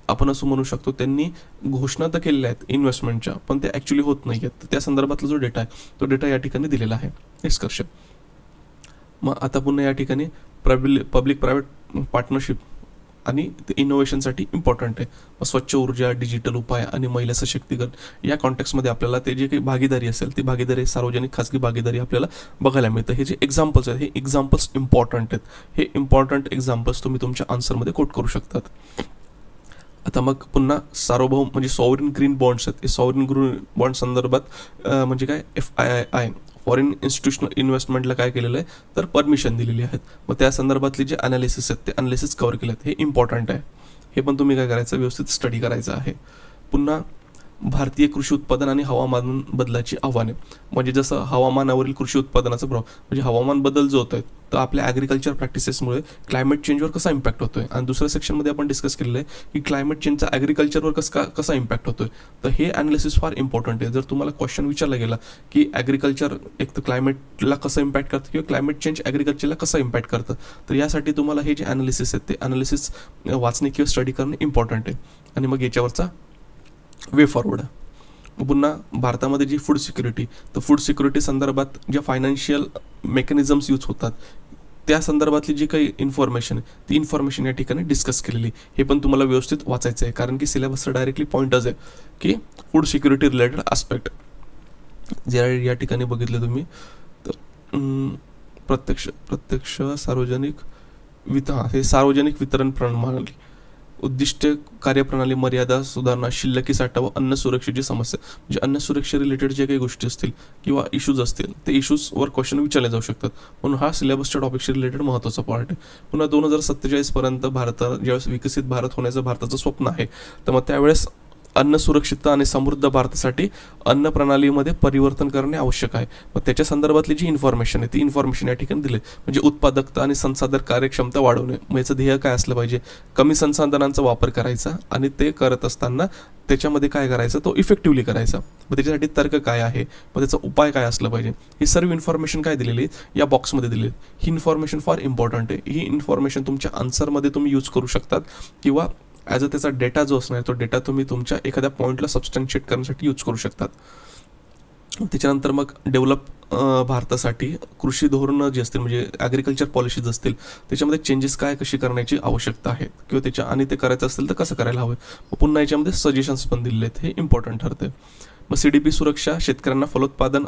A: आपण असं म्हणू शकतो त्यांनी घोषणा तर केलेल्या आहेत इन्व्हेस्टमेंटच्या पण ते ॲक्च्युली होत नाही आहेत, त्या संदर्भातला जो डेटा आहे तो डेटा या ठिकाणी दिलेला आहे. निष्कर्ष मग आता पुन्हा या ठिकाणी पब्लिक प्रायव्हेट पार्टनरशिप आणि ते इनोव्हेशनसाठी इम्पॉर्टंट आहे. मग स्वच्छ ऊर्जा, डिजिटल उपाय आणि महिला सशक्तीकरण या कॉन्टेक्समध्ये आपल्याला ते जे काही भागीदारी असेल ती भागीदारी सार्वजनिक खाजगी भागीदारी आपल्याला बघायला मिळतं. हे जे एक्झाम्पल्स आहेत हे एक्झाम्पल्स इम्पॉर्टंट आहेत, हे इम्पॉर्टंट एक्झाम्पल्स तुम्ही तुमच्या आन्सरमध्ये कोट करू शकतात. आता मग पुन्हा सार्वभौम म्हणजे सॉवरिन ग्रीन बॉन्ड्स आहेत, हे सॉवरिन ग्रीन बॉन्ड संदर्भात म्हणजे काय FII फॉरेन इन्स्टिट्यूशनल इन्व्हेस्टमेंटला काय केलेलं आहे तर परमिशन दिलेली आहेत. मग त्या संदर्भातले जे अनालिसिस आहेत ते अनालिसिस कव्हर केले आहेत, हे इम्पॉर्टंट आहे, हे पण तुम्ही काय करायचं व्यवस्थित स्टडी करायचं आहे. पुन्हा भारतीय कृषी उत्पादन आणि हवामान बदलाची आव्हाने, म्हणजे जसं हवामानावरील कृषी उत्पादनाचा प्रभाव म्हणजे हवामान बदल जो होतोय तर आपल्या ॲग्रिकल्चर प्रॅक्टिसेसमुळे क्लायमेट चेंजवर कसा इम्पॅक्ट होतोय, आणि दुसऱ्या सेक्शनमध्ये आपण डिस्कस केलेलं आहे की क्लायमेट चेंजचा ॲग्रिकल्चरवर कसा इम्पॅक्ट होतोय. तर हे अनालिसिस फार इम्पॉर्टंट आहे. जर तुम्हाला क्वेश्चन विचारला गेला की ॲग्रिकल्चर एक तर क्लायमेटला कसं इम्पॅक्ट करतं किंवा क्लायमेट चेंज ॲग्रिकल्चरला कसं इम्पॅक्ट करतं, तर यासाठी तुम्हाला हे जे अनालिसिस आहेत ते अनालिसिस वाचणे किंवा स्टडी करणे इम्पॉर्टंट आहे. आणि मग याच्यावरचा वे फॉरवर्ड आहे. पुन्हा भारतामध्ये जी फूड सिक्युरिटी, तर फूड सिक्युरिटी संदर्भात ज्या फायनान्शियल मेकॅनिझम्स यूज होतात त्या संदर्भातली जी काही इन्फॉर्मेशन आहे ती इन्फॉर्मेशन या ठिकाणी डिस्कस केलेली, हे पण तुम्हाला व्यवस्थित वाचायचं आहे. कारण की सिलेबसचं डायरेक्टली पॉईंटच आहे की फूड सिक्युरिटी रिलेटेड आस्पेक्ट जे या ठिकाणी बघितलं तुम्ही तर प्रत्यक्ष सार्वजनिक हे सार्वजनिक वितरण प्रणाली, उद्दिष्ट, कार्यप्रणाली, मर्यादा, सुधारणा, शिल्लकी साठा व अन्न सुरक्षेची समस्या, म्हणजे अन्न सुरक्षे रिलेटेड जे काही गोष्टी असतील किंवा इश्यूज असतील ते इश्यूजवर क्वेश्चन विचारले जाऊ शकतात. म्हणून हा सिलेबसच्या टॉपिकशी रिलेटेड महत्त्वाचा पार्ट आहे. पुन्हा 2047 पर्यंत ज्यावेळेस विकसित भारत होण्याचं भारताचं स्वप्न आहे तर मग त्यावेळेस अन्न सुरक्षितता आणि समृद्ध भारतासाठी अन्न प्रणालीमध्ये परिवर्तन करणे आवश्यक आहे. मग त्याच्या संदर्भातली जी इन्फॉर्मेशन आहे ती इन्फॉर्मेशन या ठिकाणी दिली, म्हणजे उत्पादकता आणि संसाधन कार्यक्षमता वाढवणे. मग याचं ध्येय काय असलं पाहिजे, कमी संसाधनांचा वापर करायचा आणि ते करत असताना त्याच्यामध्ये काय करायचं तो इफेक्टिव्हली करायचा. मग त्याच्यासाठी तर्क काय आहे, मग त्याचा उपाय काय असलं पाहिजे, ही सर्व इन्फॉर्मेशन काय दिलेली आहे या बॉक्समध्ये दिलेली. ही इन्फॉर्मेशन फार इम्पॉर्टंट आहे. ही इन्फॉर्मेशन तुमच्या आन्सरमध्ये तुम्ही यूज करू शकतात किंवा ॲज अ त्याचा डेटा जो असणार तो डेटा तुम्ही तुमच्या एखाद्या पॉईंटला सबस्टॅन्शिएट करण्यासाठी यूज करू शकतात. त्याच्यानंतर मग भारतासाठी कृषी धोरणं जी असतील म्हणजे ॲग्रिकल्चर पॉलिसीज असतील त्याच्यामध्ये चेंजेस कशी करण्याची आवश्यकता आहे किंवा आणि ते करायचं असेल तर कसं करायला हवं. पुन्हा याच्यामध्ये सजेशन्स पण दिलेले आहेत, हे इम्पॉर्टंट ठरते. मग CDP सुरक्षा शेतकऱ्यांना फलोत्पादन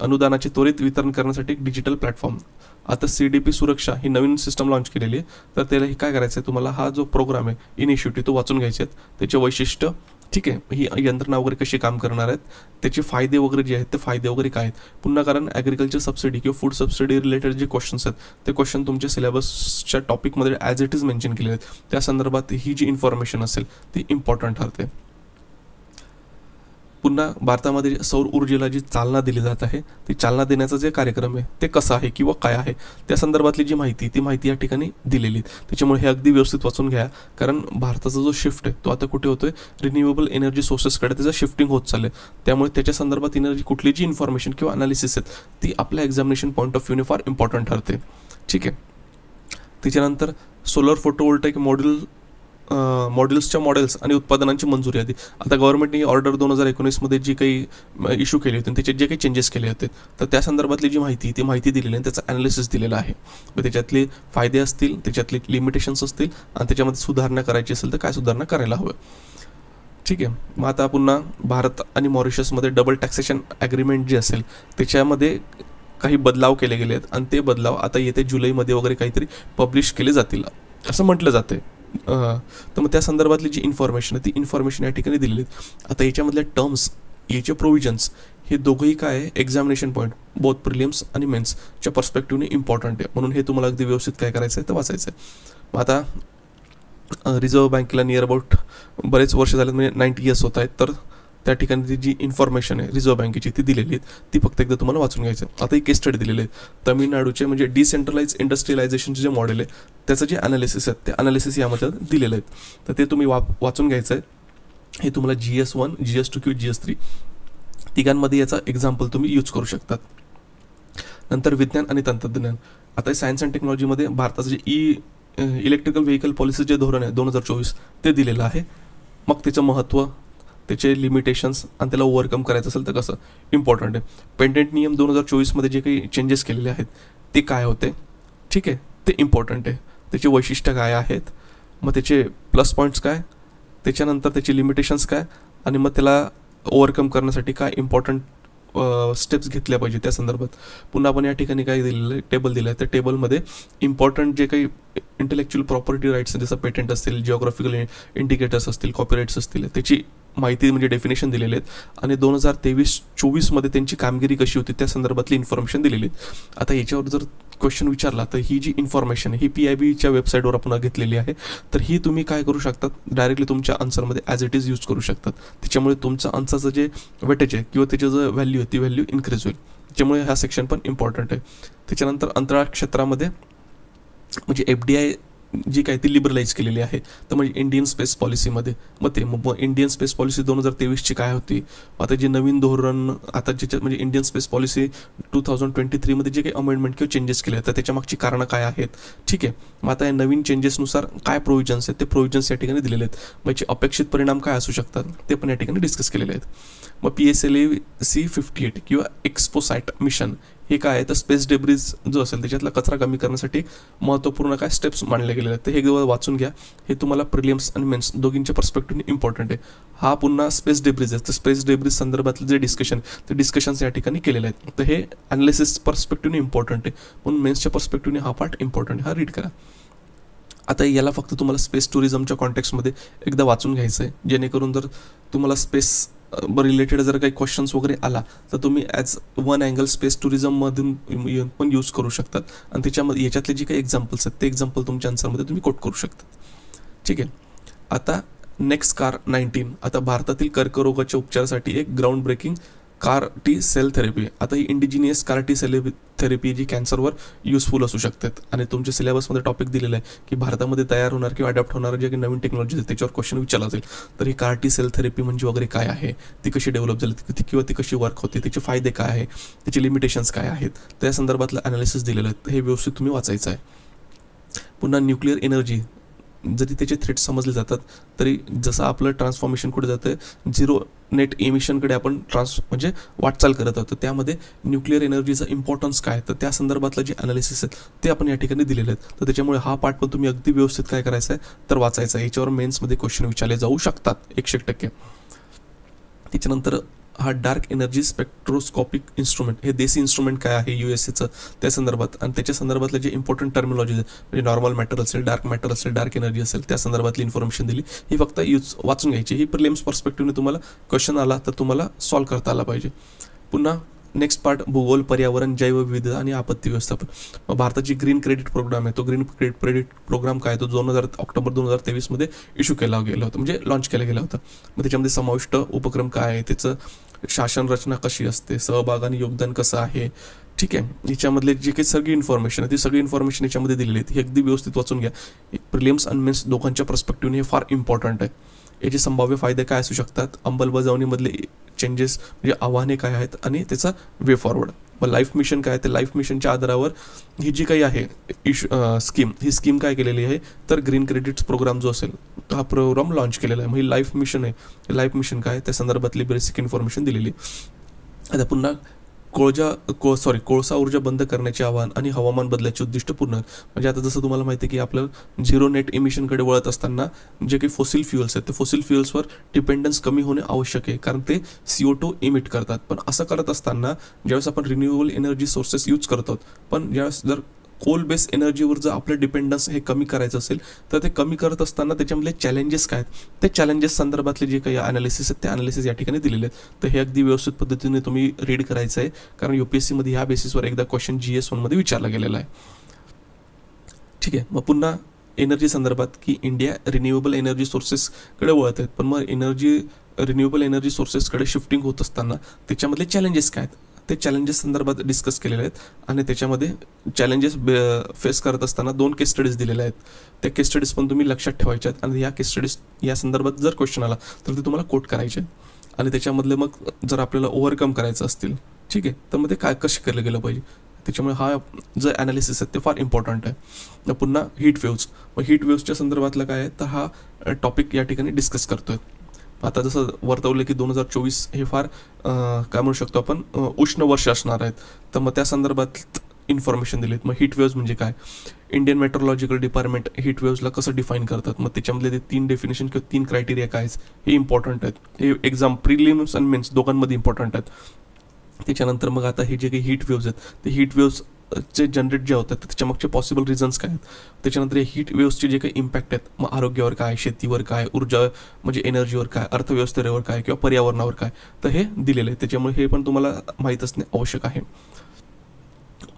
A: अनुदानाचे त्वरित वितरण करण्यासाठी एक डिजिटल प्लॅटफॉर्म. आता CDP सुरक्षा ही नवीन सिस्टम लॉन्च केलेली आहे. तर त्याला हे काय करायचं आहे, तुम्हाला हा जो प्रोग्राम आहे इनिशिएटिव्ह तो वाचून घ्यायचे आहेत, त्याचे वैशिष्ट्य, ठीक आहे, ही यंत्रणा वगैरे कशी काम करणार आहेत, त्याचे फायदे वगैरे जे आहेत ते फायदे वगैरे काय आहेत. पुन्हा कारण ॲग्रिकल्चर सबसिडी किंवा फूड सबसिडी रिलेटेड जे क्वेश्चन्स आहेत ते क्वेश्चन तुमच्या सिलेबसच्या टॉपिकमध्ये ॲज इट इज मेन्शन केलेले आहेत. त्या संदर्भात ही जी इन्फॉर्मेशन असेल ती इम्पॉर्टंट ठरते. पुन्हा भारतामध्ये सौर ऊर्जेला जी चालना दिली जात आहे, ती चालना देण्याचा जे कार्यक्रम आहे ते कसं आहे किंवा काय आहे त्या संदर्भातली जी माहिती ती माहिती या ठिकाणी दिलेली. त्याच्यामुळे हे अगदी व्यवस्थित वाचून घ्या, कारण भारताचा जो शिफ्ट आहे तो आता कुठे होतोय, रिन्युएबल एनर्जी सोर्सेसकडे त्याचं शिफ्टिंग होत चाललं आहे. त्यामुळे त्याच्या संदर्भात एनर्जी कुठली जी इन्फॉर्मेशन किंवा अनालिसिस आहेत ती आपल्या एक्झामिनेशन पॉईंट ऑफ व्ह्यूने फार इम्पॉर्टंट ठरते. ठीक आहे. त्याच्यानंतर सोलर फोटोवोल्टाईक मॉड्यूल्सच्या मॉडेल्स आणि उत्पादनांची मंजुरी आधी. आता गव्हर्नमेंटने ऑर्डर 2019मध्ये जी काही इश्यू केली होती त्याच्यात जे काही चेंजेस केले होते तर त्या संदर्भातली जी माहिती ती माहिती दिलेली आहे, त्याचं ॲनालिसिस दिलेलं आहे. मग त्याच्यातले फायदे असतील, त्याच्यातले लिमिटेशन्स असतील आणि त्याच्यामध्ये सुधारणा करायची असेल तर काय सुधारणा करायला हवं. ठीक आहे. मग आता पुन्हा भारत आणि मॉरिशसमध्ये डबल टॅक्सेशन ॲग्रीमेंट जे असेल त्याच्यामध्ये काही बदलाव केले गेले आहेत आणि ते बदलाव आता येते जुलैमध्ये वगैरे काहीतरी पब्लिश केले जातील असं म्हटलं जाते. तर मग त्या संदर्भातली जी इन्फॉर्मेशन आहे ती इन्फॉर्मेशन या ठिकाणी दिलेली आहेत. आता याच्यामधल्या टर्म्स, याचे प्रोव्हिजन्स हे दोघंही काय आहे, एक्झामिनेशन पॉईंट बोथ प्रिलिम्स आणि मेन्सच्या पर्स्पेक्टिव्हने इम्पॉर्टंट आहे. म्हणून हे तुम्हाला अगदी व्यवस्थित काय करायचं आहे तर वाचायचं आहे. मग आता रिझर्व्ह बँकेला नियर अबाउट बरेच वर्ष झाले, म्हणजे 90 इयर्स होत आहेत, तर त्या ठिकाणी जी इन्फॉर्मेशन आहे रिझर्व्ह बँकेची ती दिलेली आहे, ती फक्त एकदा तुम्हाला वाचून घ्यायचं आहे. आता एक केस स्टडी दिलेली आहे तमिळनाडूचे, म्हणजे डिसेंट्रलाइज इंडस्ट्रियलायझेशनचे जे मॉडेल आहे त्याचं जे अनालिसिस आहे ते अनालिसिस यामध्ये दिलेलं आहे. तर ते तुम्ही वाचून घ्यायचं आहे. हे तुम्हाला GS1, GS2 किंवा GS3 तिघांमध्ये याचा एक्झाम्पल तुम्ही यूज करू शकतात. नंतर विज्ञान आणि तंत्रज्ञान. आता सायन्स अँड टेक्नॉलॉजीमध्ये भारताचं जे इलेक्ट्रिकल व्हेकल पॉलिसी जे धोरण आहे 2024 ते दिलेलं आहे. मग त्याचं महत्त्व, त्याचे लिमिटेशन्स आणि त्याला ओव्हरकम करायचं असेल तर कसं इम्पॉर्टंट आहे. पेटेंट नियम 2024मध्ये जे काही चेंजेस केलेले आहेत ते काय होते, ठीक आहे, ते इम्पॉर्टंट आहे. त्याचे वैशिष्ट्य काय आहेत, मग त्याचे प्लस पॉईंट्स काय, त्याच्यानंतर त्याचे लिमिटेशन्स काय आणि मग त्याला ओव्हरकम करण्यासाठी काय इम्पॉर्टंट स्टेप्स घेतल्या पाहिजे त्या संदर्भात. पुन्हा आपण या ठिकाणी काय दिलेलं आहे, टेबल दिलं आहे. त्या टेबलमध्ये इम्पॉर्टंट जे काही इंटेलेक्च्युअल प्रॉपर्टी राईट्स जसं पेटेंट असतील, जिओग्राफिकल इंडिकेटर्स असतील, कॉपीराईट्स असतील, त्याची माहिती म्हणजे डेफिनेशन दिलेले आहेत आणि 2023-24मध्ये त्यांची कामगिरी कशी होती त्या संदर्भातली इन्फॉर्मेशन दिलेली आहे. आता याच्यावर जर क्वेश्चन विचारला तर ही जी इन्फॉर्मेशन आहे ही PIBच्या वेबसाईटवर आपण घेतलेली आहे. तर ही तुम्ही काय करू शकतात, डायरेक्टली तुमच्या आन्सरमध्ये ॲज इट इज यूज करू शकतात. त्याच्यामुळे तुमचं आन्सरचं जे वेटेज आहे किंवा त्याची जो व्हॅल्यू आहे ती व्हॅल्यू इन्क्रीज होईल. त्याच्यामुळे हा सेक्शन पण इम्पॉर्टंट आहे. त्याच्यानंतर अंतराळ क्षेत्रामध्ये म्हणजे FDI जी काय ती लिबरलाइज केलेली आहे, तर म्हणजे इंडियन स्पेस पॉलिसीमध्ये मग इंडियन स्पेस पॉलिसी 2023ची काय होती, आता जे नवीन धोरण आता ज्याच्यात म्हणजे इंडियन स्पेस पॉलिसी 2023मध्ये जे काही अमेंडमेंट किंवा चेंजेस केले तर त्याच्या मागची कारणं काय आहेत. ठीक आहे. मग आता या नवीन चेंजेसनुसार काय प्रोव्हिजन्स आहेत ते प्रोव्हिजन्स या ठिकाणी दिलेले आहेत. मग याचे अपेक्षित परिणाम काय असू शकतात ते पण या ठिकाणी डिस्कस केलेले आहेत. मग PSLV-C58 किंवा एक्सपोसॅट मिशन हे काय आहे तर स्पेस डेब्रिज जो असेल त्याच्यातला कचरा कमी करण्यासाठी महत्त्वपूर्ण काय स्टेप्स मांडले गेलेले आहेत. तर हे वाचून घ्या. हे तुम्हाला प्रिलिम्स आणि मेन्स दोघींच्या पर्स्पेक्टिव्हने इम्पॉर्टंट आहे. हा पुन्हा स्पेस डेब्रिज आहे, तर स्पेस डेब्रिज संदर्भातले जे डिस्कशन ते डिस्कशन्स या ठिकाणी केलेले आहेत. तर हे अनालिसिस पर्स्पेक्टिव्हने इम्पॉर्टंट आहे, म्हणून मेन्सच्या पर्स्पेक्टिव्हने हा पार्ट इम्पॉर्टंट आहे, हा रीड करा. आता याला फक्त तुम्हाला स्पेस टुरिझमच्या कॉन्टेक्स्टमध्ये एकदा वाचून घ्यायचं आहे, जेणेकरून जर तुम्हाला स्पेस रिलेटेड जर काही क्वेश्चन्स वगैरे आला तर तुम्ही ॲज वन अँगल स्पेस टुरिझममधून पण यूज करू शकतात आणि त्याच्यामध्ये याच्यातले जे काही एक्झाम्पल्स आहेत ते एक्झाम्पल तुमच्या आन्सरमध्ये तुम्ही कोट करू शकता. ठीक आहे. आता नेक्स्ट CAR-19. आता भारतातील कर्करोगाच्या उपचारासाठी एक ground breaking CAR-T cell therapy. आता ही इंडिजिनियस CAR-T सेल थेरपी जी कॅन्सरवर युजफुल असू शकतात आणि तुमच्या सिलेबसमध्ये टॉपिक दिलेला आहे की भारतामध्ये तयार होणार किंवा अडॅप्ट होणार जे काही नवीन टेक्नॉलॉजी आहे त्याच्यावर क्वेश्चन विचारला जाईल. तर ही CAR-T सेल थेरपी म्हणजे वगैरे काय आहे, ती कशी डेव्हलप झाली किंवा ती कशी वर्क होते, त्याचे फायदे काय आहे, त्याचे लिमिटेशन्स काय आहेत, त्या संदर्भातलं अनालिसिस दिलेलं आहे. हे व्यवस्थित तुम्ही वाचायचं आहे. पुन्हा न्यूक्लिअर एनर्जी जरी त्याचे थ्रेट्स समजले जातात तरी जसं आपलं ट्रान्सफॉर्मेशन कुठे जातं, झिरो नेट एमिशनकडे आपण म्हणजे वाटचाल करत आहोत. त्यामध्ये न्यूक्लिअर एनर्जीचा इम्पॉर्टन्स काय, तर त्या संदर्भातलं जे अनालिसिस आहेत ते आपण या ठिकाणी दिलेले आहेत. तर त्याच्यामुळे हा पार्ट पण तुम्ही अगदी व्यवस्थित काय करायचं आहे तर वाचायचं आहे. याच्यावर मेन्समध्ये क्वेश्चन विचारले जाऊ शकतात 100%. त्याच्यानंतर हा डार्क एनर्जी स्पेक्ट्रोस्कॉपिक इन्स्ट्रुमेंट, हे देसी इन्स्ट्रुमेंट काय आहे USA त्या संदर्भात, आणि त्याच्या संदर्भातले जे इम्पॉर्टंट टर्मिनॉलॉजी म्हणजे नॉर्मल मॅटर असेल, डार्क मॅटर असेल, डार्क एनर्जी असेल, त्या संदर्भातली इन्फॉर्मेशन दिली. ही फक्त वाचून घ्यायची. ही प्रिलिम्स पर्स्पेक्टिव्हने तुम्हाला क्वेश्चन आला तर तुम्हाला सॉल्व्ह करता आला पाहिजे. पुन्हा नेक्स्ट पार्ट भूगोल, पर्यावरण, जैवविविधता आणि आपत्ती व्यवस्थापन. मग भारताची ग्रीन क्रेडिट प्रोग्राम आहे, तो ग्रीन क्रेडिट प्रोग्राम काय, तो ऑक्टोबर 2023 मध्ये इश्यू केला गेला होता, म्हणजे लॉन्च केला गेला होता. मग त्याच्यामध्ये समाविष्ट उपक्रम काय आहे, त्याचं शासन रचना कशी असते, सहभाग आणि योगदान कसं आहे, ठीक आहे. याच्यामधले जे काही सगळी इन्फॉर्मेशन आहे ती सगळी इन्फॉर्मेशन याच्यामध्ये दिलेली आहे, ही अगदी व्यवस्थित वाचून घ्या. प्रिलिम्स आणि मेन्स दोघांच्या पर्स्पेक्टिव्हने हे फार इम्पॉर्टंट आहे. याचे संभाव्य फायदे काय असू शकतात, अंमलबजावणीमधले चेंजेस म्हणजे आव्हाने काय आहेत, आणि त्याचा वे फॉरवर्ड. मग लाईफ मिशन काय, ते लाईफ मिशनच्या आधारावर ही जी काही आहे स्कीम, ही स्कीम काय केलेली आहे, तर ग्रीन क्रेडिट्स प्रोग्राम जो असेल हा प्रोग्राम लॉन्च केलेला आहे. मग ही लाईफ मिशन आहे, लाईफ मिशन काय त्या संदर्भातली बेसिक इन्फॉर्मेशन दिलेली. आता पुन्हा कोळसा ऊर्जा बंद करण्याचे आव्हान आणि हवामान बदलाचे उद्दिष्ट पूर्ण. म्हणजे आता जसं तुम्हाला माहिती आहे की आपलं झिरो नेट इमिशनकडे वळत असताना जे काही फॉसिल फ्युअल्स आहेत, ते फॉसिल फ्युअल्सवर डिपेंडन्स कमी होणे आवश्यक आहे, कारण ते CO2 इमिट करतात. पण असं करत असताना ज्यावेळेस आपण रिन्युएबल एनर्जी सोर्सेस यूज करतो, पण ज्यावेळेस जर कोल बेस्ड एनर्जीवर जर आपलं डिपेंडन्स हे कमी करायचं असेल तर ते कमी करत असताना त्याच्यामधले चॅलेंजेस काय आहेत, ते चॅलेंजेस संदर्भातले जे काही अनालिसिस आहेत ते अनालिसिस या ठिकाणी दिलेले आहेत. तर हे अगदी व्यवस्थित पद्धतीने तुम्ही रीड करायचं आहे, कारण UPSC मध्ये ह्या बेसिसवर एकदा क्वेश्चन GS1 मध्ये विचारला गेलेला आहे. ठीक आहे. मग पुन्हा एनर्जी संदर्भात की इंडिया रिन्युएबल एनर्जी सोर्सेसकडे वळत आहेत, पण मग रिन्युएबल एनर्जी सोर्सेसकडे शिफ्टिंग होत असताना त्याच्यामधले चॅलेंजेस काय आहेत, ते चॅलेंजेस संदर्भात डिस्कस केलेले आहेत. आणि त्याच्यामध्ये चॅलेंजेस फेस करत असताना 2 केस स्टडीज दिलेल्या आहेत. त्या केस स्टडीज पण तुम्ही लक्षात ठेवायच्या आहेत, आणि या केस स्टडीज या संदर्भात जर क्वेश्चन आला तर ते तुम्हाला कोट करायचे. आणि त्याच्यामधले मग जर आपल्याला ओव्हरकम करायचं असतील, ठीक आहे, तर मग ते काय कसे केलं गेलं पाहिजे, त्याच्यामुळे हा जो ॲनालिसिस आहे ते फार इम्पॉर्टंट आहे. पुन्हा हीट वेव्स, मग हीट वेव्सच्या संदर्भातलं काय आहे, तर हा टॉपिक या ठिकाणी डिस्कस करतोय. आता जसं वर्तवलं की 2024 हे फार काय म्हणू शकतो आपण उष्ण वर्ष असणार आहेत, तर मग त्या संदर्भात इन्फॉर्मेशन दिलीत. मग हीट वेव्स म्हणजे काय, इंडियन मेट्रोलॉजिकल डिपार्टमेंट हीट वेव्सला कसं डिफाईन करतात, मग त्याच्यामधले ते 3 डेफिनेशन किंवा 3 क्रायटेरिया काय हे इम्पॉर्टंट आहेत. हे एक्झाम प्रिलिम्स आणि मेन्स दोघांमध्ये इम्पॉर्टंट आहेत. त्याच्यानंतर मग आता हे जे काही हीट वेव्स आहेत, ते हीट वेव्स जे जनरेट जे होतात त्याच्या मागचे पॉसिबल रिझन्स काय आहेत. त्याच्यानंतर हीट वेव्सचे जे काही इम्पॅक्ट आहेत, मग आरोग्यावर काय, शेतीवर काय, ऊर्जा म्हणजे एनर्जीवर काय, अर्थव्यवस्थेवर काय किंवा पर्यावरणावर काय, तर हे दिलेलं आहे. त्याच्यामुळे हे पण तुम्हाला माहीत असणे आवश्यक आहे.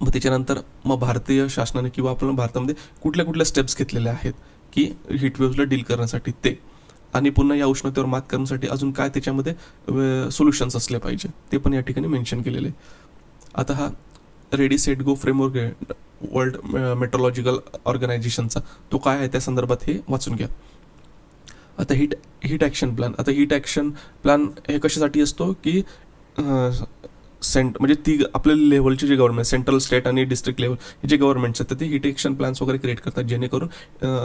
A: मग त्याच्यानंतर मग भारतीय शासनाने किंवा आपण भारतामध्ये कुठल्या कुठल्या स्टेप्स घेतलेल्या आहेत की हीट वेव्सला डील करण्यासाठी ते, आणि पुन्हा या उष्णतेवर मात करण्यासाठी अजून काय त्याच्यामध्ये सोल्युशन्स असले पाहिजे, ते पण या ठिकाणी मेन्शन केलेले. आता हा रेडी सेट गो फ्रेमवर्क आहे वर्ल्ड मेट्रोलॉजिकल ऑर्गनायझेशनचा, तो काय आहे त्या संदर्भात हे वाचून घ्या. आता हीट ॲक्शन प्लॅन, आता हीट ॲक्शन प्लॅन हे कशासाठी असतो की म्हणजे ती आपल्या लेवलचे जे गव्हर्नमेंट, सेंट्रल, स्टेट आणि डिस्ट्रिक्ट लेवल हे जे गव्हर्नमेंट्स आहेत, तर ते हीट ॲक्शन प्लॅन्स वगैरे क्रिएट करतात, जेणेकरून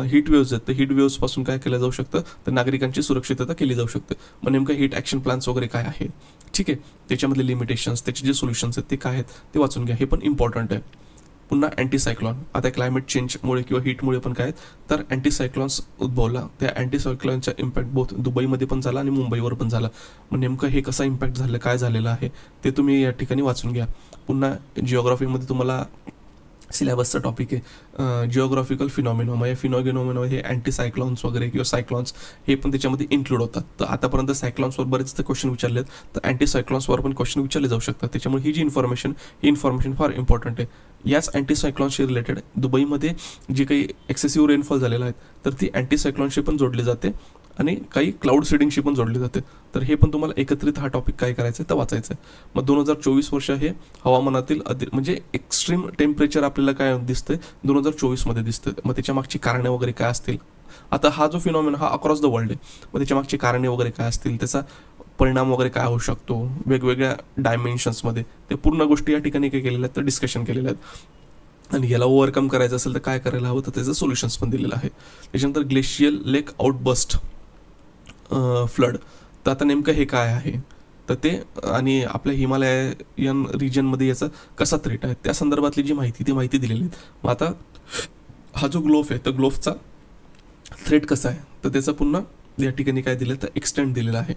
A: हीट वेव्स आहेत, तर हीट वेव्सपासून काय केलं जाऊ शकतं, तर नागरिकांची सुरक्षितता केली जाऊ शकते. मग नेमकं हीट ॲक्शन प्लॅन्स वगैरे काय आहे, ठीक आहे, त्याच्यामधले लिमिटेशन्स, त्याचे जे सोल्युशन्स आहेत ते काय आहेत ते वाचून घ्या, हे पण इम्पॉर्टंट आहे. पुन्हा अँटीसायक्लॉन, आता क्लायमेट चेंजमुळे किंवा हीटमुळे पण काय तर अँटीसायक्लॉन्स उद्भवला. त्या अँटीसायक्लॉनचा इम्पॅक्ट बोथ दुबईमध्ये पण झाला आणि मुंबईवर पण झाला. मग नेमकं हे कसा इम्पॅक्ट झालं, काय झालेलं आहे ते तुम्ही या ठिकाणी वाचून घ्या. पुन्हा जिओग्राफीमध्ये तुम्हाला सिलेबसचा टॉपिक आहे जिओग्राफिकल फिनॉमिना. मग या फिनॉमिना हे अँटीसायक्लॉन्स वगैरे किंवा सायक्लॉन्स हे पण त्याच्यामध्ये इन्क्लूड होतात. तर आतापर्यंत सायक्लॉन्सवर बरेच क्वेश्चन विचारले आहेत, तर अँटीसायक्लॉन्सवर पण क्वेश्चन विचारले जाऊ शकतात. त्याच्यामुळे ही इन्फॉर्मेशन फार इम्पॉर्टंट आहे. याच अँटीसायक्लॉन्सशी रिलेटेड दुबईमध्ये जी काही एक्सेसिव्ह रेनफॉल झालेला आहे तर ती अँटीसायक्लॉनशी पण जोडली जाते आणि काही क्लाउड सीडिंगशी पण जोडली जाते. तर हे पण तुम्हाला एकत्रित हा टॉपिक काय करायचं आहे तर वाचायचं आहे. मग 2024 वर्ष हे हवामानातील म्हणजे एक्स्ट्रीम टेम्परेचर आपल्याला काय दिसतंय 2024 दिसतं. मग त्याच्या मागची कारणे वगैरे काय असतील. आता हा जो फिनॉमिना हा अक्रॉस द वर्ल्ड आहे, मग त्याच्या मागची कारणे वगैरे काय असतील, त्याचा परिणाम वगैरे काय होऊ शकतो वेगवेगळ्या डायमेन्शन्समध्ये, ते पूर्ण गोष्टी या ठिकाणी काय केलेल्या आहेत तर डिस्कशन केलेल्या आहेत. आणि याला ओव्हरकम करायचं असेल तर काय करायला हवं तर त्याचं सोल्युशन्स पण दिलेलं आहे. त्याच्यानंतर ग्लेशियल लेक आउटबस्ट फ्लड, तर आता नेमकं हे काय आहे तर ते, आणि आपल्या हिमालयन रिजनमध्ये याचा कसा थ्रेट आहे त्या संदर्भातली जी माहिती दिलेली आहे. मग आता हा जो ग्लोफ आहे तर ग्लोफचा थ्रेट कसा आहे तर त्याचं पुन्हा या ठिकाणी काय दिलं तर एक्सटेंड दिलेला आहे.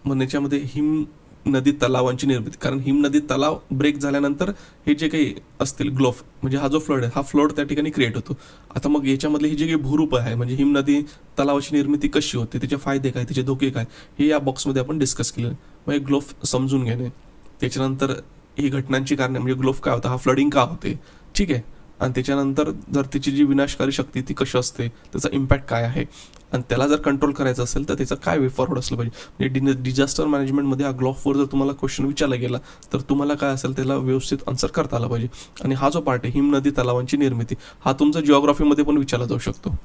A: मग याच्यामध्ये हिम नदी तलावांची निर्मिती, कारण हिम नदी तलाव ब्रेक झाल्यानंतर हे जे काही असतील ग्लोफ म्हणजे हा जो फ्लड आहे, हा फ्लड त्या ठिकाणी क्रिएट होतो. आता मग याच्यामधले ही जी काही भूरूप आहे म्हणजे हिम नदी तलावाची निर्मिती कशी होते, त्याचे फायदे काय, त्याचे धोके काय, हे या बॉक्समध्ये आपण डिस्कस केलं. मग हे ग्लोफ समजून घेणे, त्याच्यानंतर ही घटनांची कारणे म्हणजे ग्लोफ काय होतं, हा फ्लडिंग का होते, ठीक आहे, आणि त्याच्यानंतर जर त्याची जी विनाशकारी शक्ती ती कशी असते, त्याचा इम्पॅक्ट काय आहे, आणि त्याला जर कंट्रोल करायचं असेल तर त्याचं काय वे फॉरवर्ड असलं पाहिजे. म्हणजे डिझास्टर मॅनेजमेंटमध्ये हा ग्लोफवर जर तुम्हाला क्वेश्चन विचारला गेला तर तुम्हाला काय असेल त्याला व्यवस्थित आन्सर करता आला पाहिजे. आणि हा जो पार्ट आहे हिम नदी तलावांची निर्मिती, हा तुमचा जिओग्राफीमध्ये पण विचारला जाऊ शकतो,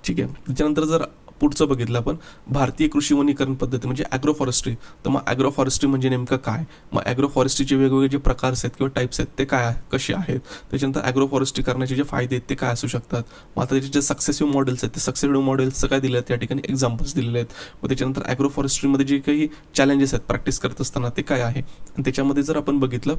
A: ठीक आहे. त्याच्यानंतर जर पुढचं बघितलं आपण भारतीय कृषी वनीकरण पद्धती म्हणजे ॲग्रो फॉरेस्ट्री, तर मग ॲग्रो फॉरेस्ट्री म्हणजे नेमकं काय, मग ॲग्रो फॉरेस्ट्रीचे वेगवेगळे जे प्रकार आहेत किंवा टाईप्स आहेत ते काय कसे आहेत, त्याच्यानंतर ॲग्रो फॉरेस्ट्री करण्याचे जे फायदे आहेत ते काय असू शकतात, मग आता त्याचे जे सक्सेसिव्ह मॉडेल्स आहेत ते सक्सेसिव्ह मॉडेल्सचं काय दिलं आहे त्या ठिकाणी एक्झाम्पल्स दिलेले आहेत. मग त्याच्यानंतर ॲग्रो फॉरेस्ट्रीमध्ये जे काही चॅलेंजेस आहेत प्रॅक्टिस करत असताना ते काय आहे, आणि त्याच्यामध्ये जर आपण बघितलं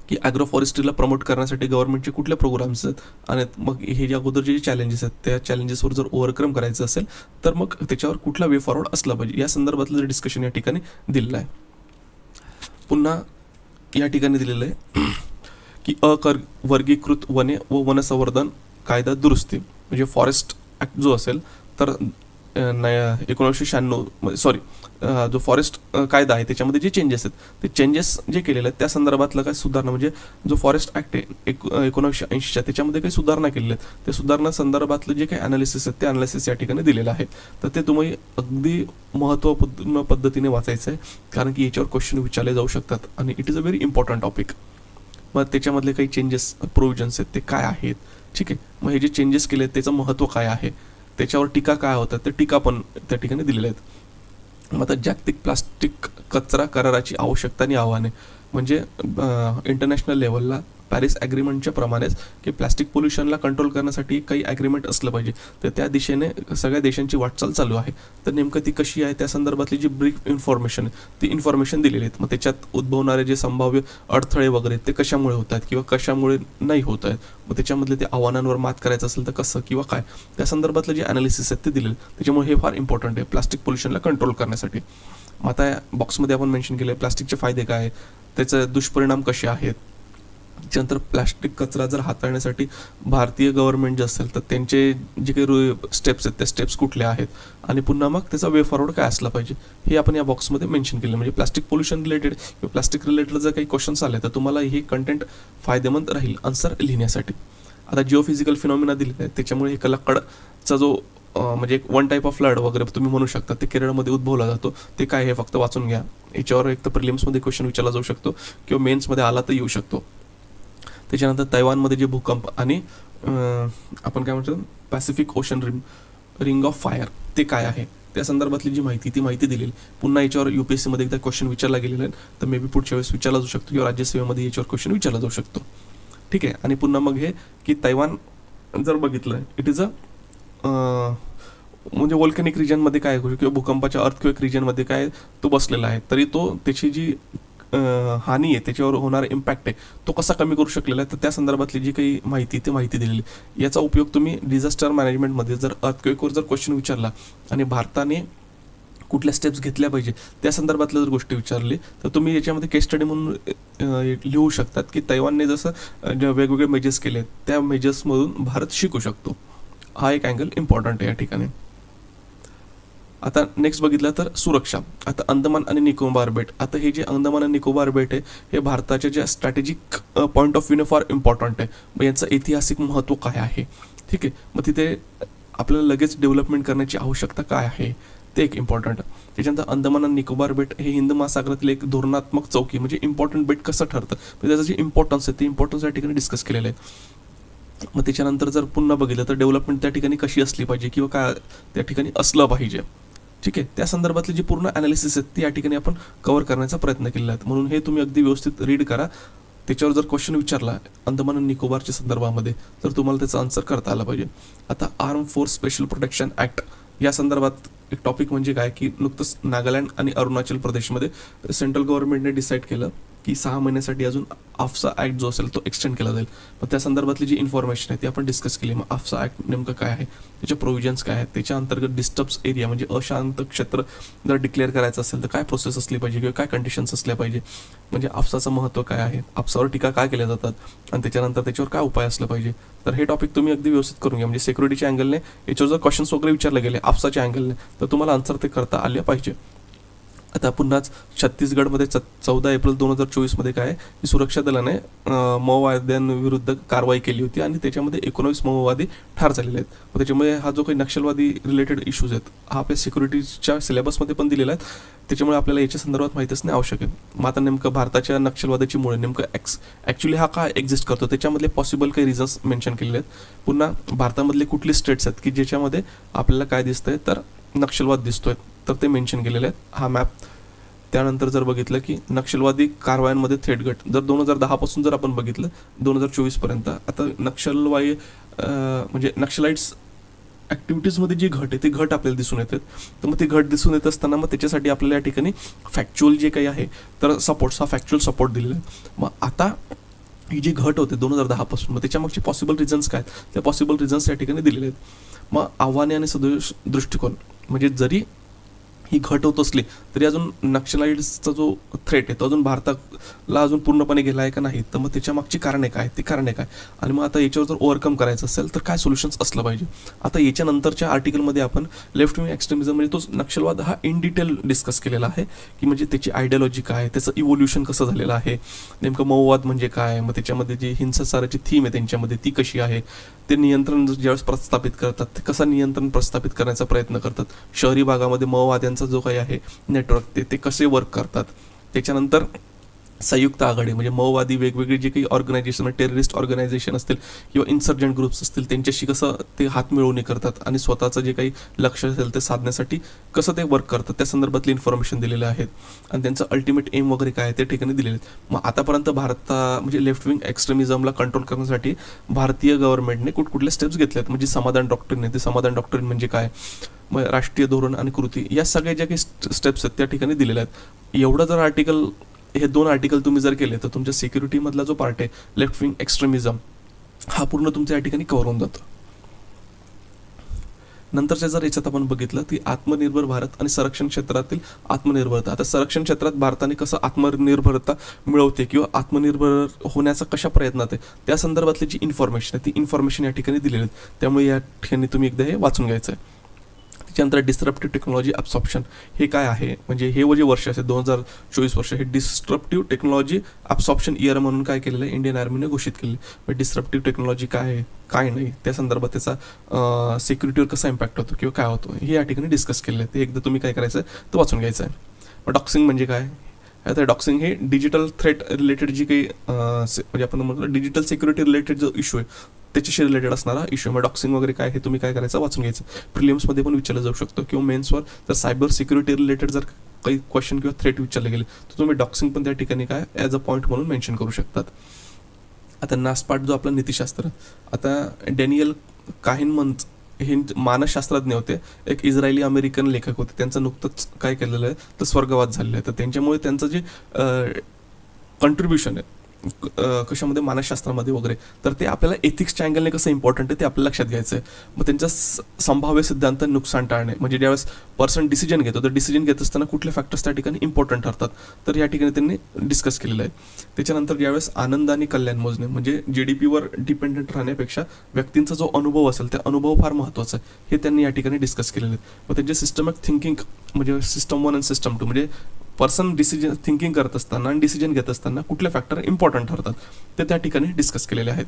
A: की ॲग्रो फॉरेस्ट्रीला प्रमोट करण्यासाठी गव्हर्नमेंटचे कुठले प्रोग्राम्स आहेत, आणि मग हे जे अगोदर जे चॅलेंजेस आहेत त्या चॅलेंजेसवर जर ओव्हरकम करायचं असेल तर मग त्याच्यावर कुठला वे फॉरवर्ड असला पाहिजे, या संदर्भातलं जे डिस्कशन या ठिकाणी दिलेलं आहे. पुन्हा या ठिकाणी दिलेलं आहे की वर्गीकृत वने व वनसंवर्धन कायदा दुरुस्ती म्हणजे फॉरेस्ट ॲक्ट जो असेल तर 1996 जो फॉरेस्ट कायदा आहे त्याच्यामध्ये जे चेंजेस आहेत ते चेंजेस जे केलेले आहेत त्या संदर्भातलं काय सुधारणा म्हणजे जो फॉरेस्ट ॲक्ट आहे 1980च्या त्याच्यामध्ये काही सुधारणा केलेल्या आहेत, त्या सुधारणा संदर्भातलं जे काही ॲनालिसिस आहेत ते ॲनालिसिस या ठिकाणी दिलेलं आहे. तर ते तुम्ही अगदी महत्त्वपूर्ण पद्धतीने वाचायचं आहे, कारण की याच्यावर क्वेश्चन विचारले जाऊ शकतात आणि it is a very important topic. मग त्याच्यामधले काही चेंजेस प्रोव्हिजन्स आहेत ते काय आहेत, ठीक आहे. मग हे जे चेंजेस केले आहेत त्याचं महत्त्व काय आहे, त्याच्यावर टीका काय होतात ते टीका पण त्या ठिकाणी दिलेल्या आहेत. मग आता जागतिक प्लास्टिक कचरा कराराची आवश्यकता आणि आव्हाने म्हणजे इंटरनॅशनल लेवलला पॅरिस ॲग्रीमेंटच्या प्रमाणेच की प्लास्टिक पोल्युशनला कंट्रोल करण्यासाठी काही ॲग्रीमेंट असलं पाहिजे, तर त्या दिशेने सगळ्या देशांची वाटचाल चालू आहे. तर नेमकं ती कशी आहे त्या संदर्भातली जी ब्रीफ इन्फॉर्मेशन आहे ती इन्फॉर्मेशन दिलेली आहेत. मग त्याच्यात उद्भवणारे जे संभाव्य अडथळे वगैरे ते कशामुळे होत आहेत किंवा कशामुळे नाही होत आहेत, मग त्याच्यामधले ते आव्हानांवर मात करायचं असेल तर कसं किंवा काय, त्या संदर्भातलं जे ॲनालिसिस आहेत ते दिलेलं. त्याच्यामुळे हे फार इम्पॉर्टंट आहे प्लास्टिक पोल्युशनला कंट्रोल करण्यासाठी. मग आता या बॉक्समध्ये आपण मेन्शन केलं आहे प्लास्टिकचे फायदे काय, त्याचे दुष्परिणाम कसे आहेत, त्याच्यानंतर प्लास्टिक कचरा जर हाताळण्यासाठी भारतीय गव्हर्नमेंट जे असेल तर त्यांचे जे काही स्टेप्स आहेत त्या स्टेप्स कुठल्या आहेत, आणि पुन्हा मग त्याचा वे फॉरवर्ड काय असला पाहिजे हे आपण या बॉक्समध्ये मेन्शन केलं. म्हणजे प्लास्टिक पोल्युशन रिलेटेड किंवा प्लास्टिक रिलेटेड जर काही क्वेश्चन्स आले तर तुम्हाला हे कंटेंट फायदेमंद राहील आन्सर लिहिण्यासाठी. आता जिओफिजिकल फिनॉमिना दिलेला आहे त्याच्यामुळे हे कलाकडचा जो म्हणजे एक वन टाईप ऑफ फ्लड वगैरे तुम्ही म्हणू शकता ते केरळमध्ये उद्भवला जातो, ते काय हे फक्त वाचून घ्या. याच्यावर एक तर प्रिलिम्समध्ये क्वेश्चन विचारला जाऊ शकतो किंवा मेन्समध्ये आला तर येऊ शकतो. त्याच्यानंतर तैवानमध्ये जे भूकंप आणि आपण काय म्हणतो Pacific ocean ring of fire ते काय आहे त्या संदर्भातली जी माहिती ती माहिती दिलेली. पुन्हा याच्यावर UPSCमध्ये एकदा क्वेश्चन विचारला गेलेला आहे, तर मे बी पुढच्या वेळेस विचारला जाऊ शकतो किंवा राज्यसेवेमध्ये याच्यावर क्वेश्चन विचारला जाऊ शकतो, ठीक आहे. आणि पुन्हा मग हे की तैवान जर बघितलं इट इज अ म्हणजे वोल्कॅनिक रिजनमध्ये काय किंवा भूकंपाच्या अर्थक्वेक रिजनमध्ये काय तो बसलेला आहे, तरी तो त्याची जी हानी आहे त्याच्यावर होणारा इम्पॅक्ट आहे तो कसा कमी करू शकलेला आहे, तर त्या संदर्भातली जी काही माहिती ती माहिती दिलेली. याचा उपयोग तुम्ही डिझास्टर मॅनेजमेंटमध्ये जर अर्थक्वेकवर जर क्वेश्चन विचारला आणि भारताने कुठल्या स्टेप्स घेतल्या पाहिजे त्या संदर्भातल्या जर गोष्टी विचारली तर तुम्ही याच्यामध्ये केस स्टडी म्हणून लिहू शकतात की तैवानने जसं वेगवेगळे मेजर्स केले त्या मेजर्समधून भारत शिकू शकतो. हा एक अँगल इम्पॉर्टंट आहे या ठिकाणी. आता नेक्स्ट बघितलं तर सुरक्षा. आता अंदमान आणि निकोबार बेट, आता हे जे अंदमान आणि निकोबार बेट आहे हे भारताच्या ज्या स्ट्रॅटेजिक पॉईंट ऑफ व्ह्यूने फार इम्पॉर्टंट आहे. मग याचं ऐतिहासिक महत्त्व काय आहे, ठीक आहे. मग तिथे आपल्याला लगेच डेव्हलपमेंट करण्याची आवश्यकता काय आहे ते एक इम्पॉर्टंट. त्याच्यानंतर अंदमान आणि निकोबार बेट हे हिंद महासागरातील एक धोरणात्मक चौकी म्हणजे इम्पॉर्टंट बेट कसं ठरतं, म्हणजे त्याचं जे इम्पॉर्टन्स आहे ते इम्पॉर्टन्स या ठिकाणी डिस्कस केलेलं आहे. मग त्याच्यानंतर जर पुन्हा बघितलं तर डेव्हलपमेंट त्या ठिकाणी कशी असली पाहिजे किंवा काय त्या ठिकाणी असलं पाहिजे, ठीक आहे. त्या संदर्भातली जी पूर्ण ॲनालिसिस आहेत ती या ठिकाणी आपण कव्हर करण्याचा प्रयत्न केलेला आहे. म्हणून हे तुम्ही अगदी व्यवस्थित रीड करा. त्याच्यावर जर क्वेश्चन विचारला अंदमान आणि निकोबारच्या संदर्भामध्ये तर तुम्हाला त्याचा आन्सर करता आला पाहिजे. आता arm force special protection act या संदर्भात एक टॉपिक म्हणजे काय की नुकतंच नागालँड आणि अरुणाचल प्रदेशमध्ये सेंट्रल गव्हर्नमेंटने डिसाईड केलं की 6 महिन्यासाठी अजून आफ्सा ॲक्ट जो असेल तो एक्सटेंड केला जाईल. मग त्या संदर्भातली जी इन्फॉर्मेशन आहे ती आपण डिस्कस केली. मग आफ्सा ॲक्ट नेमकं काय आहे, त्याचे प्रोव्हिजन्स काय आहेत, त्याच्या अंतर्गत डिस्टर्ब्स एरिया म्हणजे अशांत क्षेत्र जर डिक्लेअर करायचं असेल तर काय प्रोसेस असली पाहिजे किंवा काय कंडिशन्स असल्या पाहिजे, म्हणजे आफ्साचं महत्त्व काय आहे, आफ्सावर टीका काय केल्या जातात आणि त्याच्यानंतर त्याच्यावर काय उपाय असला पाहिजे. तर हे टॉपिक तुम्ही अगदी व्यवस्थित करून घ्या. म्हणजे सिक्युरिटीच्या अँगलने याच्यावर जर क्वेश्चन्स वगैरे विचारले गेले आफ्साच्या अँगलने तर तुम्हाला आन्सर ते करता आले पाहिजे. आता पुन्हाच छत्तीसगडमध्ये 14 एप्रिल 2024 काय आहे की सुरक्षा दलाने माओवाद्यांविरुद्ध कारवाई केली होती आणि त्याच्यामध्ये 19 माओवादी ठार झालेले आहेत. मग त्याच्यामुळे हा जो काही नक्षलवादी रिलेटेड इश्यूज आहेत हा आपल्या सिक्युरिटीच्या सिलेबसमध्ये पण दिलेला आहे. त्याच्यामुळे आपल्याला याच्या संदर्भात माहिती असणे आवश्यक आहे. मग आता नेमकं भारताच्या नक्षलवादाची मुळे नेमकं ॲक्च्युली हा काय एक्झिस्ट करतो त्याच्यामधले पॉसिबल काही रिझन्स मेन्शन केलेले आहेत. पुन्हा भारतामधले कुठले स्टेट्स आहेत की ज्याच्यामध्ये आपल्याला काय दिसतंय तर नक्षलवाद दिसतोय तर ते मेन्शन केलेले आहेत हा मॅप. त्यानंतर जर बघितलं की नक्षलवादी कारवायांमध्ये थेट गट जर 2010 पासून जर आपण बघितलं 2024 पर्यंत आता नक्षलवादी म्हणजे नक्षलाइट्स ॲक्टिव्हिटीजमध्ये जी घट आहे ती घट आपल्याला दिसून येते. तर मग ती घट दिसून येत असताना मग त्याच्यासाठी आपल्याला या ठिकाणी फॅक्च्युअल जे काही आहे तर सपोर्ट्स हा फॅक्च्युअल सपोर्ट दिलेला आहे. मग आता ही जी घट होते 2010 पासून मग त्याच्यामागचे पॉसिबल रिझन्स काय आहेत त्या पॉसिबल रिझन्स या ठिकाणी दिलेले आहेत. मग आव्हाने आणि सदोष दृष्टिकोन म्हणजे जरी ही घट होत असली तरी अजून नक्षलाइट्सचा जो थ्रेट आहे तो अजून भारताला अजून पूर्णपणे गेला आहे का नाही, तर मग त्याच्या मागची कारणे काय, ती कारणे काय आणि मग आता याच्यावर जर ओव्हरकम करायचं असेल तर काय सोल्युशन्स असलं पाहिजे. आता याच्यानंतरच्या आर्टिकलमध्ये आपण लेफ्ट विंग एक्स्ट्रीमिझम म्हणजे तो नक्षलवाद हा इन डिटेल डिस्कस केलेला आहे की म्हणजे त्याची आयडियोलॉजी काय, त्याचं इव्होल्युशन कसं झालेलं आहे, नेमकं मौवाद म्हणजे काय, मग त्याच्यामध्ये जी हिंसाचाराची थीम आहे त्यांच्यामध्ये ती कशी आहे, ते नियंत्रण ज्यावेळेस प्रस्थापित करतात ते कसं नियंत्रण प्रस्थापित करण्याचा प्रयत्न करतात, शहरी भागामध्ये मौवाद्यांचा जो काही आहे नेटवर्क ते कसे वर्क करतात. त्याच्यानंतर संयुक्त आघाडी म्हणजे मौवादी वेगवेगळी जे काही ऑर्गनायझेशन टेररिस्ट ऑर्गनायझेशन असतील किंवा इन्सर्जंट ग्रुप्स असतील त्यांच्याशी कसं ते हात मिळवणी करतात आणि स्वतःचं जे काही लक्ष असेल ते साधण्यासाठी कसं ते वर्क करतात त्या संदर्भातली इन्फॉर्मेशन दिलेलं आहेत आणि त्यांचं अल्टिमेट एम वगैरे काय आहे ते ठिकाणी दिलेले आहेत. मग आतापर्यंत म्हणजे लेफ्ट विंग एक्स्ट्रीमिझमला कंट्रोल करण्यासाठी भारतीय गव्हर्नमेंटने कुठकुठल्या स्टेप्स घेतल्या आहेत. म्हणजे समाधान डॉक्ट्रिन आहे, ते समाधान डॉक्ट्रिन म्हणजे काय, मग राष्ट्रीय धोरण आणि कृती या सगळ्या ज्या काही स्टेप्स आहेत त्या ठिकाणी दिलेल्या आहेत. एवढं जर आर्टिकल हे 2 आर्टिकल तुम्ही जर केले तर तुमच्या सिक्युरिटीमधला जो पार्ट आहे लेफ्ट विंग एक्स्ट्रीमिझम हा पूर्ण तुमच्या या ठिकाणी कव्हर होऊन जातो. नंतरच्या जर याच्यात आपण बघितलं की आत्मनिर्भर भारत आणि संरक्षण क्षेत्रातील आत्मनिर्भरता. आता संरक्षण क्षेत्रात भारताने कसं आत्मनिर्भरता मिळवते किंवा आत्मनिर्भर होण्याचा कशा प्रयत्नात आहे त्या संदर्भातली जी इन्फॉर्मेशन आहे ती इन्फॉर्मेशन या ठिकाणी दिलेली आहे. त्यामुळे या ठिकाणी तुम्ही एकदा हे वाचून घ्यायचं आहे. त्याच्यानंतर डिस्ट्रप्टिव्ह टेक्नॉलॉजी ॲब्सॉर्प्शन हे काय आहे, म्हणजे हे जे वर्ष असेल 2024 वर्ष हे डिस्ट्रप्टिव्ह टेक्नॉलॉजी ॲब्सॉर्प्शन इयर म्हणून काय केलेलं आहे इंडियन आर्मीने घोषित केले. म्हणजे डिस्ट्रप्टिव्ह टेक्नॉलॉजी काय आहे काय नाही त्या संदर्भात त्याचा सिक्युरिटीवर कसा इम्पॅक्ट होतो किंवा काय होतो हे या ठिकाणी डिस्कस केलेलं आहे. ते एकदा तुम्ही काय करायचं आहे तर वाचून घ्यायचं आहे. मग डॉक्सिंग म्हणजे काय, आता डॉक्सिंग हे डिजिटल थ्रेट रिलेटेड जी काही म्हणजे आपण म्हणतो डिजिटल सिक्युरिटी रिलेटेड जो इश्यू आहे त्याच्याशी रिलेटेड असणारा इश्यू. मग डॉक्सिंग वगैरे काय हे तुम्ही काय करायचं वाचून घ्यायचं. प्रिलिम्समध्ये पण विचारलं जाऊ शकतो किंवा मेन्सवर जर सायबर सिक्युरिटी रिलेटेड जर काही क्वेश्चन किंवा थ्रेट विचारले गेले तर तुम्ही डॉक्सिंग पण त्या ठिकाणी काय ॲज अ पॉईंट म्हणून मेन्शन करू शकतात. आता नासपाट जो आपला नीतिशास्त्र, आता डॅनियल काहिनमन्स हे मानसशास्त्रज्ञ होते, एक इस्रायली अमेरिकन लेखक होते. त्यांचं नुकतंच काय केलेलं आहे तर स्वर्गवास झालेलं आहे. तर त्यांच्यामुळे त्यांचं जे कॉन्ट्रीब्युशन आहे कशामध्ये मानसशास्त्रामध्ये वगैरे तर ते आपल्याला एथिक्सच्या अँगलने कसं इम्पॉर्टंट आहे ते आपल्याला लक्षात घ्यायचं आहे. मग त्यांच्या संभाव्य सिद्धांत नुकसान टाळणे म्हणजे ज्यावेळेस पर्सन डिसिजन घेतो तर डिसिजन घेत असताना कुठले फॅक्टर्स त्या ठिकाणी इम्पॉर्टंट ठरतात तर या ठिकाणी त्यांनी डिस्कस केलेलं आहे. त्याच्यानंतर ज्यावेळेस आनंद आणि कल्याण मोजणे म्हणजे GDPवर डिपेंडंट राहण्यापेक्षा व्यक्तींचा जो अनुभव असेल त्या अनुभव फार महत्त्वाचा आहे हे त्यांनी या ठिकाणी डिस्कस केलेलं आहे. मग त्यांचे सिस्टमॅटिक थिंकिंग म्हणजे सिस्टम 1 आणि सिस्टम 2 म्हणजे पर्सन डिसिजन थिंकिंग करत असताना आणि डिसिजन घेत असताना कुठले फॅक्टर इम्पॉर्टंट ठरतात ते त्या ठिकाणी डिस्कस केलेले आहेत.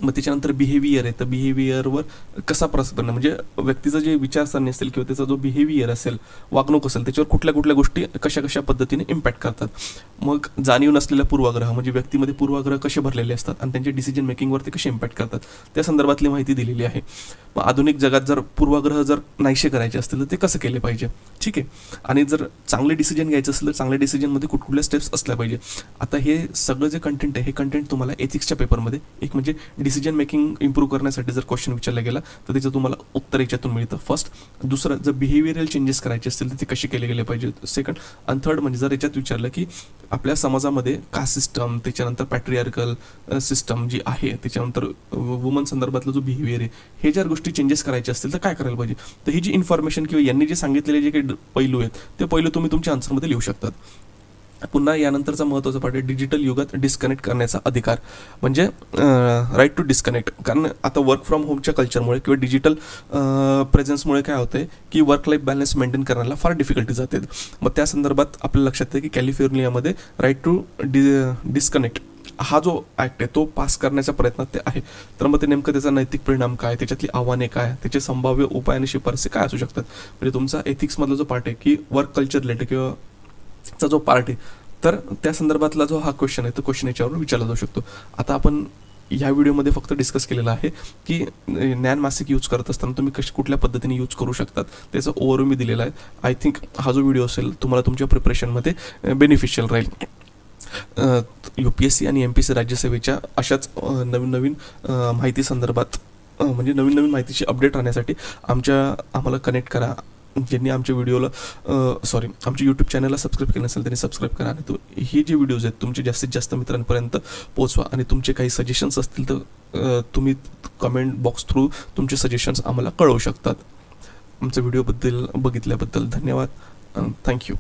A: मग त्याच्यानंतर बिहेवियर आहे तर बिहेवियरवर कसा परिणाम म्हणजे व्यक्तीचं जे विचारसरणी असेल किंवा त्याचा जो बिहेवियर असेल वागणूक असेल त्याच्यावर कुठल्या कुठल्या गोष्टी कशा कशा पद्धतीने इम्पॅक्ट करतात. मग जाणीव नसलेल्या पूर्वाग्रह म्हणजे व्यक्तीमध्ये पूर्वाग्रह कसे भरलेले असतात आणि त्यांच्या डिसिजन मेकिंगवरती कसे इम्पॅक्ट करतात त्या संदर्भातली माहिती दिलेली आहे. मग आधुनिक जगात जर पूर्वाग्रह जर नाहीसे करायचे असतील तर ते कसं केले पाहिजे, ठीक आहे. आणि जर चांगले डिसिजन घ्यायचं असेल तर चांगल्या डिसिजनमध्ये कुठल्या स्टेप्स असल्या पाहिजे. आता हे सगळं जे कंटेंट आहे हे कंटेंट तुम्हाला एथिक्सच्या पेपरमध्ये एक म्हणजे डिसिजन मेकिंग इम्प्रूव्ह करण्यासाठी जर क्वेश्चन विचारला गेला तर त्याचं तुम्हाला उत्तर याच्यातून मिळतं फर्स्ट. दुसरं, जर बिहेवियरल चेंजेस करायचे असतील तर ते कसे केले गेले पाहिजे सेकंड. आणि थर्ड म्हणजे जर याच्यात विचारलं की आपल्या समाजामध्ये कास्ट सिस्टम, त्याच्यानंतर पॅट्रियार्कल सिस्टम जी आहे, त्याच्यानंतर वुमन संदर्भातलं जो बिहेवियर आहे, हे जर गोष्टी चेंजेस करायचे असतील तर काय करायला पाहिजे. तर ही जी इन्फॉर्मेशन किंवा यांनी जे सांगितलेले जे काही पैलू आहेत ते पैलू तुम्ही तुमच्या आन्सरमध्ये लिहू शकतात. पुन्हा यानंतरचा महत्त्वाचा पार्ट आहे डिजिटल युगात डिस्कनेक्ट करण्याचा अधिकार, म्हणजे राईट टू डिस्कनेक्ट. कारण आता वर्क फ्रॉम होमच्या कल्चरमुळे किंवा डिजिटल प्रेझेन्समुळे काय होतं आहे की वर्क लाईफ बॅलन्स मेंटेन करायला फार डिफिकल्टी जाते. मग त्या संदर्भात आपल्या लक्षात येते की कॅलिफोर्नियामध्ये राईट टू डिस्कनेक्ट हा जो ॲक्ट आहे तो पास करण्याच्या प्रयत्नात ते आहे. तर मग ते नेमकं त्याचा नैतिक परिणाम काय, त्याच्यातली आव्हाने काय, त्याचे संभाव्य उपाय आणि शिफारसी काय असू शकतात. म्हणजे तुमचा एथिक्समधला जो पार्ट आहे की वर्क कल्चर रिलेटेड किंवा चा जो पार्ट आहे, तर त्या संदर्भातला जो हा क्वेश्चन आहे तो क्वेश्चन याच्यावर विचारला जाऊ शकतो. आता आपण ह्या व्हिडिओमध्ये फक्त डिस्कस केलेलं आहे की ज्ञान मासिक यूज करत असताना तुम्ही कुठल्या पद्धतीने यूज करू शकतात त्याचा ओव्हरव्ह्यू मी दिलेला आहे. आय थिंक हा जो व्हिडिओ असेल तुम्हाला तुमच्या प्रिपरेशनमध्ये बेनिफिशियल राहील. UPSC आणि MPSC राज्यसेवेच्या अशाच नवीन नवीन माहिती संदर्भात म्हणजे नवीन नवीन माहितीची अपडेट राहण्यासाठी आम्हाला कनेक्ट करा. ज्यांनी आमच्या व्हिडिओला आमच्या यूट्यूब चॅनलला सबस्क्राईब केलं नसेल त्यांनी सबस्क्राईब करा. आणि हे जे व्हिडिओज आहेत तुमचे जास्तीत जास्त मित्रांपर्यंत पोहोचवा. आणि तुमचे काही सजेशन्स असतील तर तुम्ही कमेंट बॉक्स थ्रू तुमचे सजेशन्स आम्हाला कळवू शकतात. आमच्या व्हिडिओबद्दल बघितल्याबद्दल धन्यवाद. थँक्यू.